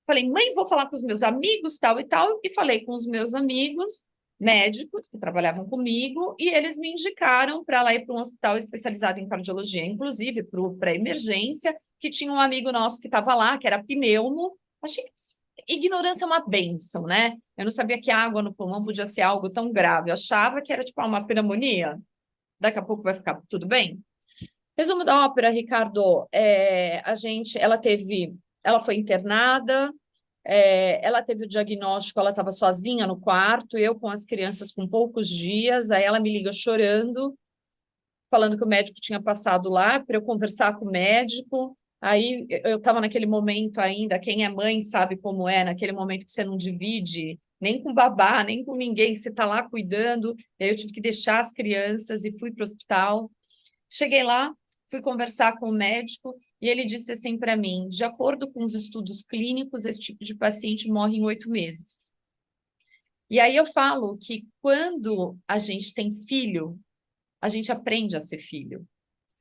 Falei, mãe, vou falar com os meus amigos, tal e tal, e falei com os meus amigos médicos que trabalhavam comigo, e eles me indicaram para lá ir para um hospital especializado em cardiologia, inclusive para emergência, que tinha um amigo nosso que estava lá, que era pneumo. Achei que ignorância é uma bênção, né? Eu não sabia que água no pulmão podia ser algo tão grave. Eu achava que era tipo uma pneumonia. Daqui a pouco vai ficar tudo bem. Resumo da ópera, Ricardo, ela foi internada, ela teve o diagnóstico, ela estava sozinha no quarto, eu com as crianças com poucos dias, aí ela me liga chorando, falando que o médico tinha passado lá para eu conversar com o médico. Aí eu estava naquele momento ainda, quem é mãe sabe como é, naquele momento que você não divide nem com babá, nem com ninguém, que você está lá cuidando. E aí eu tive que deixar as crianças e fui para o hospital. Cheguei lá, fui conversar com o médico e ele disse assim para mim: de acordo com os estudos clínicos, esse tipo de paciente morre em 8 meses. E aí eu falo que quando a gente tem filho, a gente aprende a ser filho.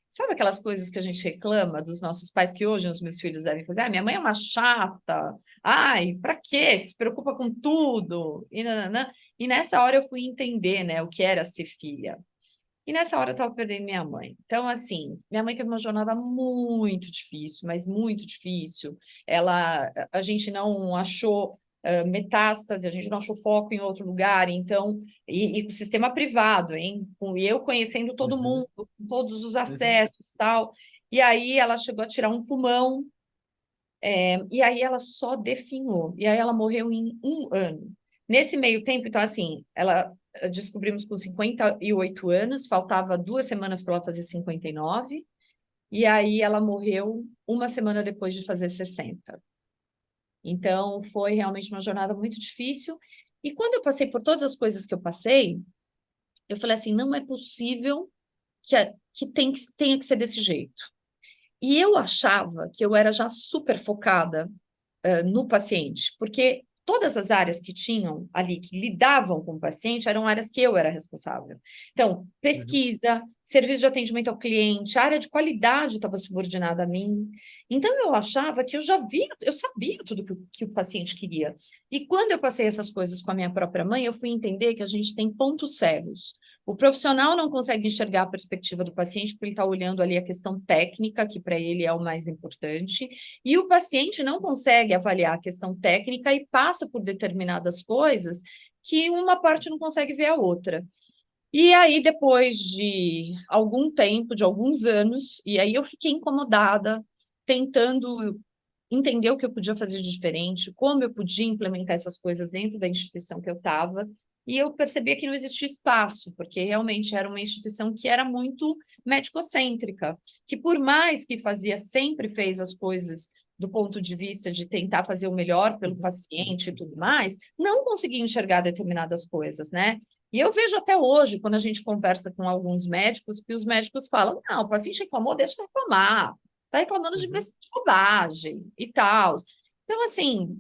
Sabe aquelas coisas que a gente reclama dos nossos pais que hoje os meus filhos devem fazer? Ah, minha mãe é uma chata. Ai, para quê? Se preocupa com tudo. E, nananã. E nessa hora eu fui entender, né, o que era ser filha. E nessa hora eu estava perdendo minha mãe. Então, assim, minha mãe teve uma jornada muito difícil, mas muito difícil. A gente não achou metástase, a gente não achou foco em outro lugar, então, e com o sistema privado, hein? E eu conhecendo todo mundo, com todos os acessos e tal. E aí ela chegou a tirar um pulmão, e aí ela só definhou. E aí ela morreu em 1 ano. Nesse meio tempo, então, assim, ela descobrimos com 58 anos, faltava 2 semanas para ela fazer 59, e aí ela morreu 1 semana depois de fazer 60. Então, foi realmente uma jornada muito difícil. E quando eu passei por todas as coisas que eu passei, eu falei assim, não é possível que tenha que ser desse jeito. E eu achava que eu era já super focada no paciente, porque todas as áreas que tinham ali, que lidavam com o paciente, eram áreas que eu era responsável. Então, pesquisa, serviço de atendimento ao cliente, área de qualidade estava subordinada a mim. Então, eu achava que eu já via, eu sabia tudo que o paciente queria. E quando eu passei essas coisas com a minha própria mãe, eu fui entender que a gente tem pontos cegos. O profissional não consegue enxergar a perspectiva do paciente, porque ele está olhando ali a questão técnica, que para ele é o mais importante, e o paciente não consegue avaliar a questão técnica e passa por determinadas coisas que uma parte não consegue ver a outra. E aí, depois de algum tempo, de alguns anos, e aí eu fiquei incomodada, tentando entender o que eu podia fazer de diferente, como eu podia implementar essas coisas dentro da instituição que eu estava, e eu percebia que não existia espaço, porque realmente era uma instituição que era muito médico-cêntrica, que por mais que sempre fez as coisas do ponto de vista de tentar fazer o melhor pelo paciente e tudo mais, não conseguia enxergar determinadas coisas, né? E eu vejo até hoje, quando a gente conversa com alguns médicos, que os médicos falam, não, o paciente reclamou, deixa eu reclamar, está reclamando de bobagem e tal. Então, assim,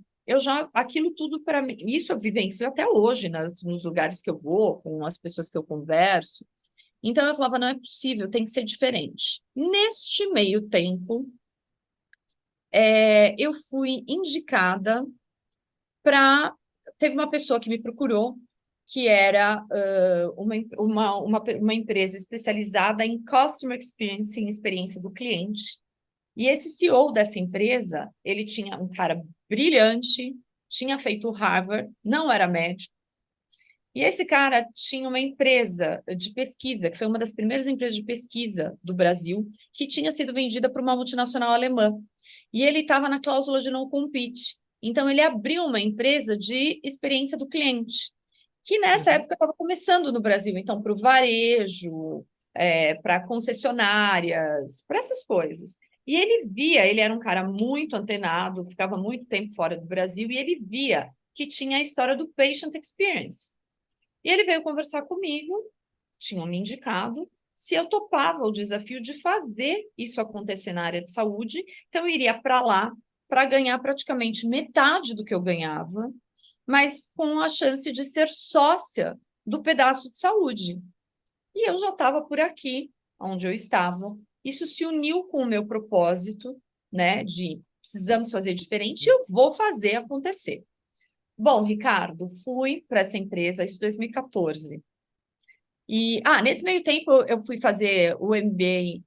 aquilo tudo para mim, isso eu vivencio até hoje nos lugares que eu vou, com as pessoas que eu converso. Então, eu falava, não é possível, tem que ser diferente. Neste meio tempo, eu fui indicada para... Teve uma pessoa que me procurou, que era uma empresa especializada em Customer Experience, em experiência do cliente. E esse CEO dessa empresa, ele tinha um cara brilhante, tinha feito Harvard, não era médico, e esse cara tinha uma empresa de pesquisa, que foi uma das primeiras empresas de pesquisa do Brasil, que tinha sido vendida para uma multinacional alemã. E ele estava na cláusula de não compete. Então, ele abriu uma empresa de experiência do cliente, que nessa época estava começando no Brasil. Então, para o varejo, para concessionárias, para essas coisas. E ele era um cara muito antenado, ficava muito tempo fora do Brasil, e ele via que tinha a história do patient experience. E ele veio conversar comigo, tinham me indicado, se eu topava o desafio de fazer isso acontecer na área de saúde, então eu iria para lá para ganhar praticamente metade do que eu ganhava, mas com a chance de ser sócia do pedaço de saúde. E eu já estava por aqui, onde eu estava. Isso se uniu com o meu propósito, né, de precisamos fazer diferente, e eu vou fazer acontecer. Bom, Ricardo, fui para essa empresa, isso em 2014. Nesse meio tempo, eu fui fazer o MBA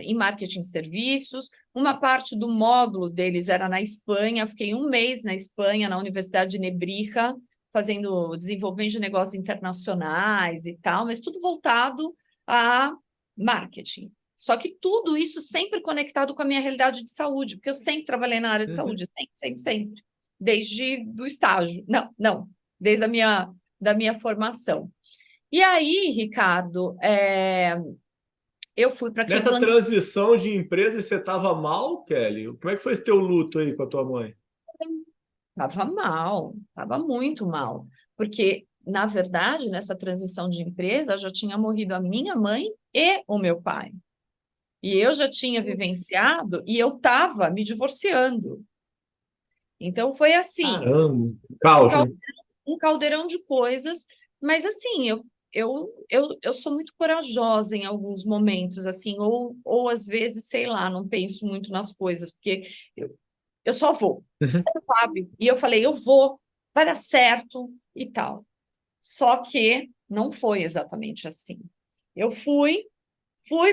em Marketing de Serviços. Uma parte do módulo deles era na Espanha. Fiquei 1 mês na Espanha, na Universidade de Nebrija, fazendo desenvolvimento de negócios internacionais e tal, mas tudo voltado a marketing. Só que tudo isso sempre conectado com a minha realidade de saúde, porque eu sempre trabalhei na área de saúde, sempre, desde do estágio. Não, desde da minha formação. E aí, Ricardo, eu fui para Nessa Cleveland. transição de empresa, você estava mal, Kelly? Como é que foi esse teu luto aí com a tua mãe? Estava mal, estava muito mal, porque, na verdade, nessa transição de empresa, já tinha morrido a minha mãe e o meu pai. E eu já tinha Putz, vivenciado e eu estava me divorciando. Então, foi assim, caramba. um Caos, cal- né? um caldeirão de coisas, mas assim, eu sou muito corajosa em alguns momentos, assim, ou às vezes, sei lá, não penso muito nas coisas, porque eu só vou, sabe? E eu falei, eu vou, vai dar certo e tal. Só que não foi exatamente assim. Eu fui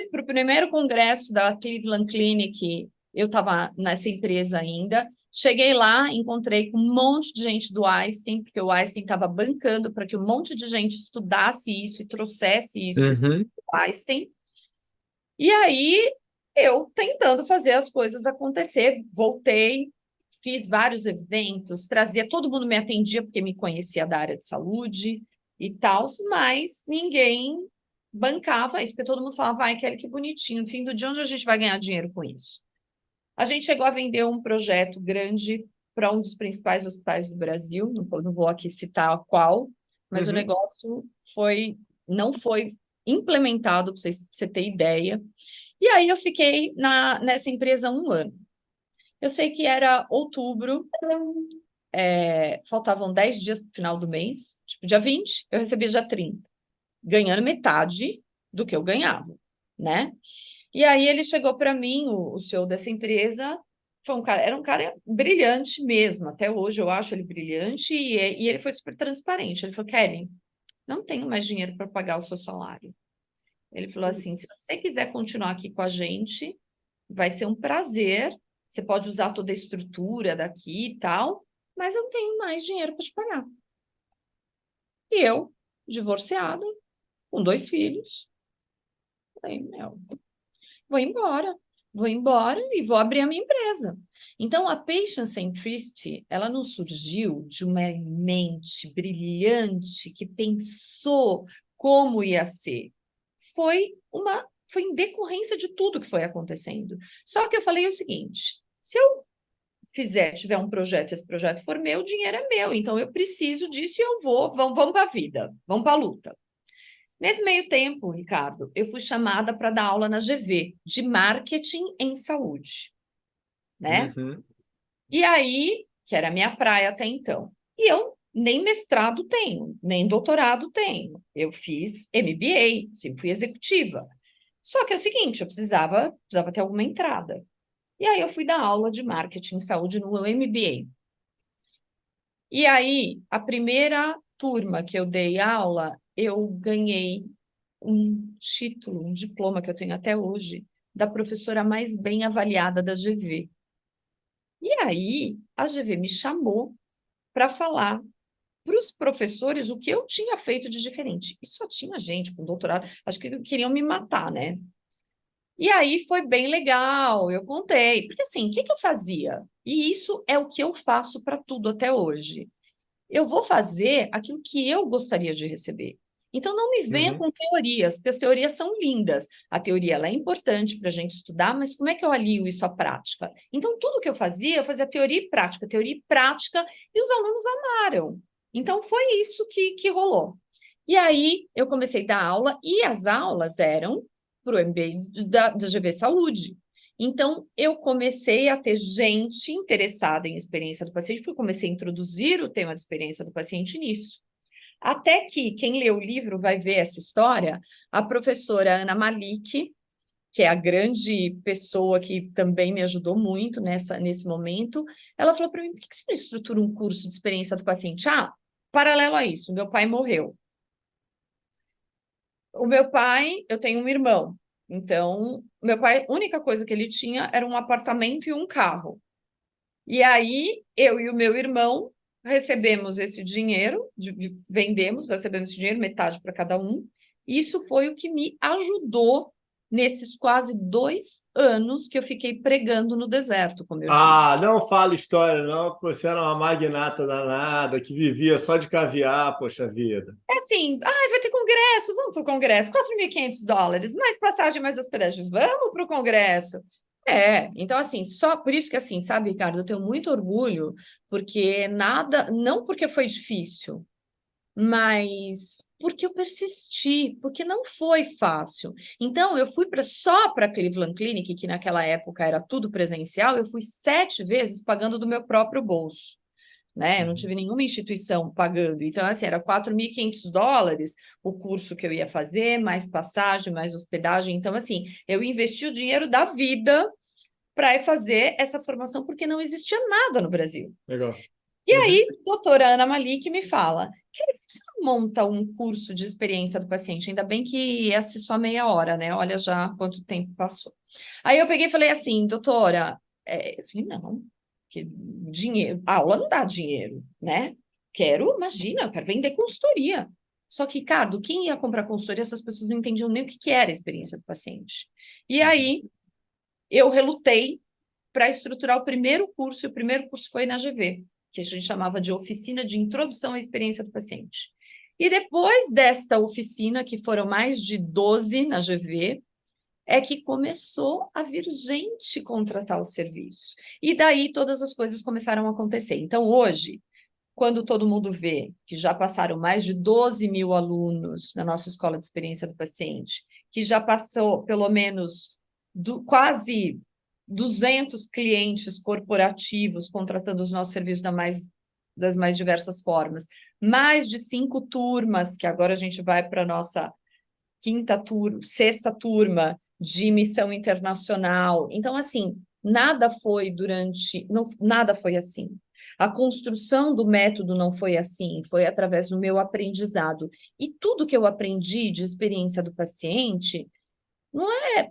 para o primeiro congresso da Cleveland Clinic, eu estava nessa empresa ainda, Cheguei lá, encontrei com um monte de gente do Einstein, porque o Einstein estava bancando para que um monte de gente estudasse isso e trouxesse isso Uhum. do Einstein. E aí, eu tentando fazer as coisas acontecer, voltei, fiz vários eventos, trazia, todo mundo me atendia porque me conhecia da área de saúde e tal, mas ninguém bancava isso, porque todo mundo falava, vai, Kelly, que bonitinho, no fim do dia, onde a gente vai ganhar dinheiro com isso? A gente chegou a vender um projeto grande para um dos principais hospitais do Brasil, não vou aqui citar qual, mas o Uhum. negócio não foi implementado, para você ter ideia. E aí eu fiquei nessa empresa 1 ano. Eu sei que era outubro, faltavam 10 dias para o final do mês, tipo, dia 20, eu recebia dia 30, ganhando metade do que eu ganhava, né? E aí ele chegou para mim, o CEO dessa empresa, era um cara brilhante mesmo, até hoje eu acho ele brilhante, e ele foi super transparente. Ele falou, Karen, não tenho mais dinheiro para pagar o seu salário. Ele falou assim, se você quiser continuar aqui com a gente, vai ser um prazer, você pode usar toda a estrutura daqui e tal, mas eu não tenho mais dinheiro para te pagar. E eu, divorciada, com 2 filhos, falei, meu, vou embora e vou abrir a minha empresa. Então, a Patient Centricity, ela não surgiu de uma mente brilhante que pensou como ia ser. Foi em decorrência de tudo que foi acontecendo. Só que eu falei o seguinte, se eu tiver um projeto e esse projeto for meu, o dinheiro é meu, então eu preciso disso e vamos para a vida, vamos para a luta. Nesse meio tempo, Ricardo, eu fui chamada para dar aula na GV, de marketing em saúde, né? Uhum. E aí, que era a minha praia até então. E eu nem mestrado tenho, nem doutorado tenho. Eu fiz MBA, sempre fui executiva. Só que é o seguinte, eu precisava ter alguma entrada. E aí eu fui dar aula de marketing em saúde no MBA. E aí, a primeira turma que eu dei aula, eu ganhei um título, um diploma que eu tenho até hoje, da professora mais bem avaliada da GV. E aí, a GV me chamou para falar para os professores o que eu tinha feito de diferente. E só tinha gente com doutorado, acho que queriam me matar, né? E aí foi bem legal, eu contei. Porque assim, o que eu fazia? E isso é o que eu faço para tudo até hoje. Eu vou fazer aquilo que eu gostaria de receber. Então, não me venha Uhum. com teorias, porque as teorias são lindas. A teoria ela é importante para a gente estudar, mas como é que eu alio isso à prática? Então, tudo que eu fazia teoria e prática, e os alunos amaram. Então, foi isso que rolou. E aí, eu comecei a dar aula, e as aulas eram para o MBA da GV Saúde. Então, eu comecei a ter gente interessada em experiência do paciente, porque eu comecei a introduzir o tema de experiência do paciente nisso. Até que quem lê o livro vai ver essa história, a professora Ana Malik, que é a grande pessoa que também me ajudou muito nesse momento, ela falou para mim, por que você não estrutura um curso de experiência do paciente? Ah, paralelo a isso, meu pai morreu. O meu pai, eu tenho um irmão. Então, meu pai, a única coisa que ele tinha era um apartamento e um carro. E aí, eu e o meu irmão recebemos esse dinheiro, vendemos, recebemos esse dinheiro, metade para cada um. Isso foi o que me ajudou nesses quase 2 anos que eu fiquei pregando no deserto, como eu digo. Ah, não fala história, não, que você era uma magnata danada, que vivia só de caviar, poxa vida. É assim, vai ter congresso, vamos para o congresso, $4.500, mais passagem, mais hospedagem, vamos para o congresso. Então assim, só por isso que assim, sabe, Ricardo, eu tenho muito orgulho, porque nada, não porque foi difícil, mas porque eu persisti, porque não foi fácil. Então, eu fui só para Cleveland Clinic, que naquela época era tudo presencial, eu fui 7 vezes pagando do meu próprio bolso, né? Eu não Uhum. tive nenhuma instituição pagando. Então, assim, era $4.500 o curso que eu ia fazer, mais passagem, mais hospedagem. Então, assim, eu investi o dinheiro da vida para fazer essa formação, porque não existia nada no Brasil. Legal. E Uhum. aí, a doutora Ana Malik me fala, que você não monta um curso de experiência do paciente, ainda bem que essa é só meia hora, né? Olha já quanto tempo passou. Aí eu peguei e falei assim, doutora, eu falei, não, porque dinheiro, aula não dá dinheiro, né? Imagina, eu quero vender consultoria. Só que, Ricardo, quem ia comprar consultoria, essas pessoas não entendiam nem o que era a experiência do paciente. E aí, eu relutei para estruturar o primeiro curso, e o primeiro curso foi na GV, que a gente chamava de Oficina de Introdução à Experiência do Paciente. E depois desta oficina, que foram mais de 12 na GV, é que começou a vir gente contratar o serviço. E daí todas as coisas começaram a acontecer. Então, hoje, quando todo mundo vê que já passaram mais de 12 mil alunos na nossa Escola de Experiência do Paciente, que já passou pelo menos quase 200 clientes corporativos contratando os nossos serviços das mais diversas formas, mais de 5 turmas, que agora a gente vai para a nossa sexta turma de missão internacional. Então, assim, nada foi nada foi assim. A construção do método não foi assim, foi através do meu aprendizado. E tudo que eu aprendi de experiência do paciente, não é,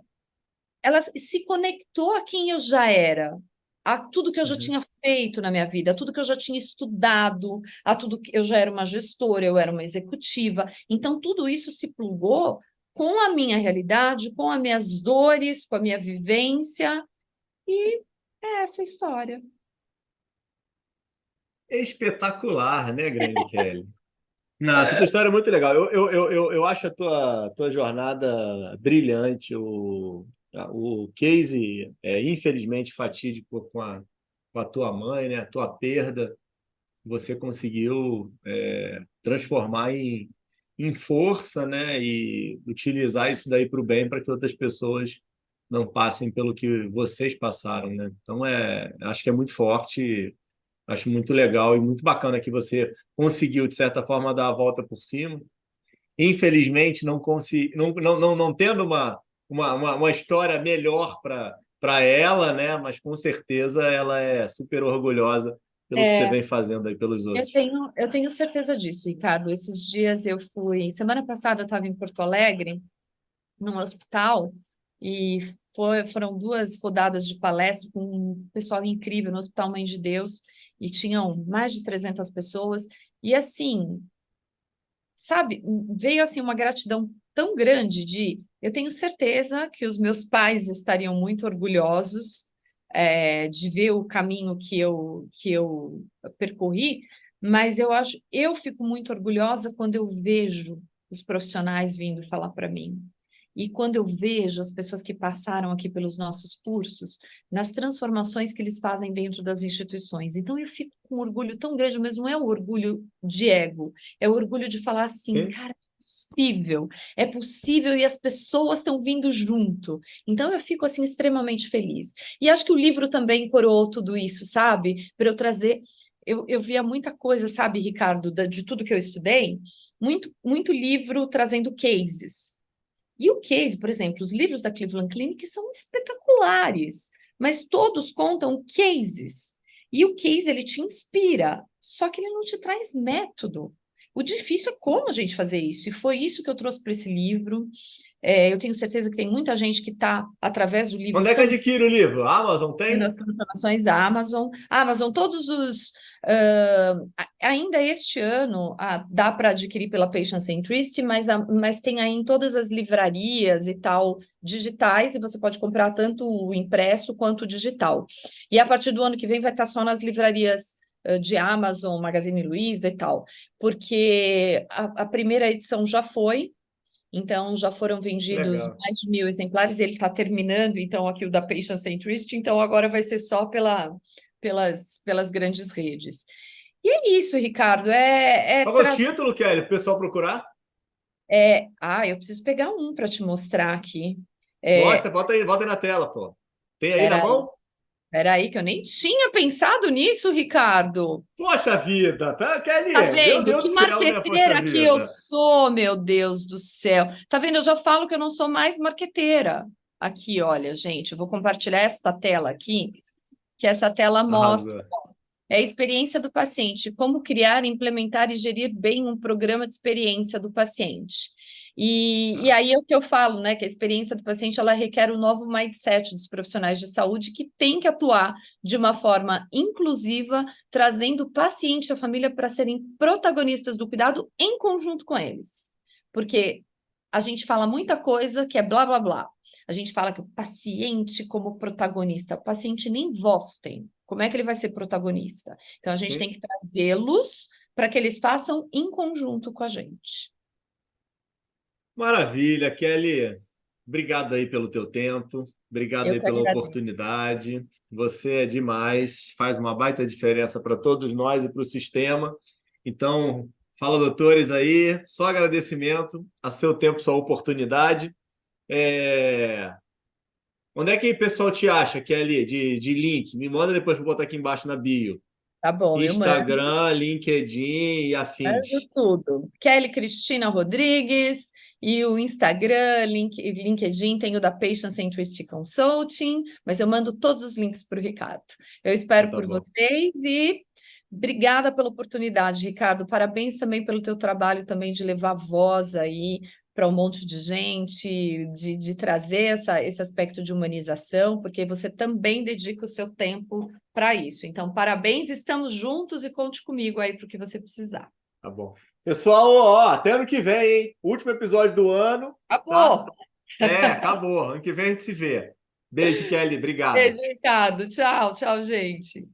ela se conectou a quem eu já era, a tudo que eu já tinha feito na minha vida, a tudo que eu já tinha estudado, a tudo que eu já era uma gestora, eu era uma executiva. Então, tudo isso se plugou com a minha realidade, com as minhas dores, com a minha vivência, e é essa a história. Espetacular, né, grande Kelly? Não, essa tua história é muito legal. Eu acho a tua jornada brilhante. O case, infelizmente, fatídico com a tua mãe, né? A tua perda, você conseguiu transformar em força, né? E utilizar isso daí para o bem, para que outras pessoas não passem pelo que vocês passaram, né? Então, acho que é muito forte. Acho muito legal e muito bacana que você conseguiu, de certa forma, dar a volta por cima. Infelizmente, não tendo uma história melhor para ela, né? Mas com certeza ela é super orgulhosa pelo que você É, vem fazendo aí pelos outros. eu tenho certeza disso, Ricardo. Esses dias semana passada eu estava em Porto Alegre, num hospital, e foram 2 rodadas de palestra com um pessoal incrível no Hospital Mãe de Deus, e tinham mais de 300 pessoas, e assim, sabe, veio assim uma gratidão tão grande eu tenho certeza que os meus pais estariam muito orgulhosos de ver o caminho que eu percorri, mas eu fico muito orgulhosa quando eu vejo os profissionais vindo falar para mim. E quando eu vejo as pessoas que passaram aqui pelos nossos cursos, nas transformações que eles fazem dentro das instituições. Então, eu fico com um orgulho tão grande, mas não é o orgulho de ego, é o orgulho de falar assim, Sim? cara, é possível e as pessoas estão vindo junto. Então, eu fico assim extremamente feliz. E acho que o livro também coroou tudo isso, sabe? Para eu trazer. Eu via muita coisa, sabe, Ricardo, de tudo que eu estudei, muito livro trazendo cases. E o case, por exemplo, os livros da Cleveland Clinic são espetaculares, mas todos contam cases. E o case, ele te inspira, só que ele não te traz método. O difícil é como a gente fazer isso. E foi isso que eu trouxe para esse livro. Eu tenho certeza que tem muita gente que está, através do livro, Onde é que também adquire o livro? A Amazon tendo tem? as transformações da Amazon. Amazon, todos os. Ainda este ano, dá para adquirir pela Patient Centricity, mas tem aí em todas as livrarias e tal, digitais, e você pode comprar tanto o impresso quanto o digital. E a partir do ano que vem vai estar só nas livrarias de Amazon, Magazine Luiza e tal, porque a primeira edição já foi. Então, já foram vendidos Legal. mais de 1.000 exemplares, ele está terminando, então, aqui o da Patient Centricity, então agora vai ser só pelas grandes redes. E é isso, Ricardo, Qual é o título, Kelly, para o pessoal procurar? eu preciso pegar um para te mostrar aqui. Mostra, bota aí na tela, pô. Tem aí na Peraí, mão? peraí, que eu nem tinha pensado nisso, Ricardo. Poxa vida! Tá Kelly, meu vendo? Deus Que do céu, né? Poxa marqueteira que eu vida! sou, meu Deus do céu. Tá vendo? Eu já falo que eu não sou mais marqueteira. Aqui, olha, gente, eu vou compartilhar esta tela aqui, que essa tela mostra Arrasou. a experiência do paciente, como criar, implementar e gerir bem um programa de experiência do paciente. E Tá. aí é o que eu falo, né? Que a experiência do paciente ela requer um novo mindset dos profissionais de saúde que tem que atuar de uma forma inclusiva, trazendo o paciente e a família para serem protagonistas do cuidado em conjunto com eles. Porque a gente fala muita coisa que é blá blá blá. A gente fala que o paciente como protagonista, o paciente nem voz tem. Como é que ele vai ser protagonista? Então a gente Sim. tem que trazê-los para que eles façam em conjunto com a gente. Maravilha, Kelly. Obrigado aí pelo teu tempo. Obrigado Eu aí que pela agradeço. oportunidade. Você é demais, faz uma baita diferença para todos nós e para o sistema. Então, fala, doutores aí, só agradecimento a seu tempo, sua oportunidade. É, Onde é que o pessoal te acha, Kelly, de link? Me manda depois para botar aqui embaixo na bio. Tá bom, eu Instagram, LinkedIn e mando afins. tudo. Kelly Cristina Rodrigues e o Instagram, LinkedIn, tem o da Patient Centricity Consulting, mas eu mando todos os links para o Ricardo. Eu Então, espero tá por bom. vocês e obrigada pela oportunidade, Ricardo. Parabéns também pelo teu trabalho também de levar voz aí para um monte de gente, de trazer esse aspecto de humanização, porque você também dedica o seu tempo para isso. Então, parabéns, estamos juntos e conte comigo aí para o que você precisar. Tá bom. Pessoal, ó, até ano que vem, hein? Último episódio do ano, tá? Acabou! Acabou. Ano que vem a gente se vê. Beijo, Kelly. Obrigado. Beijo, Ricardo. Tchau, tchau, gente.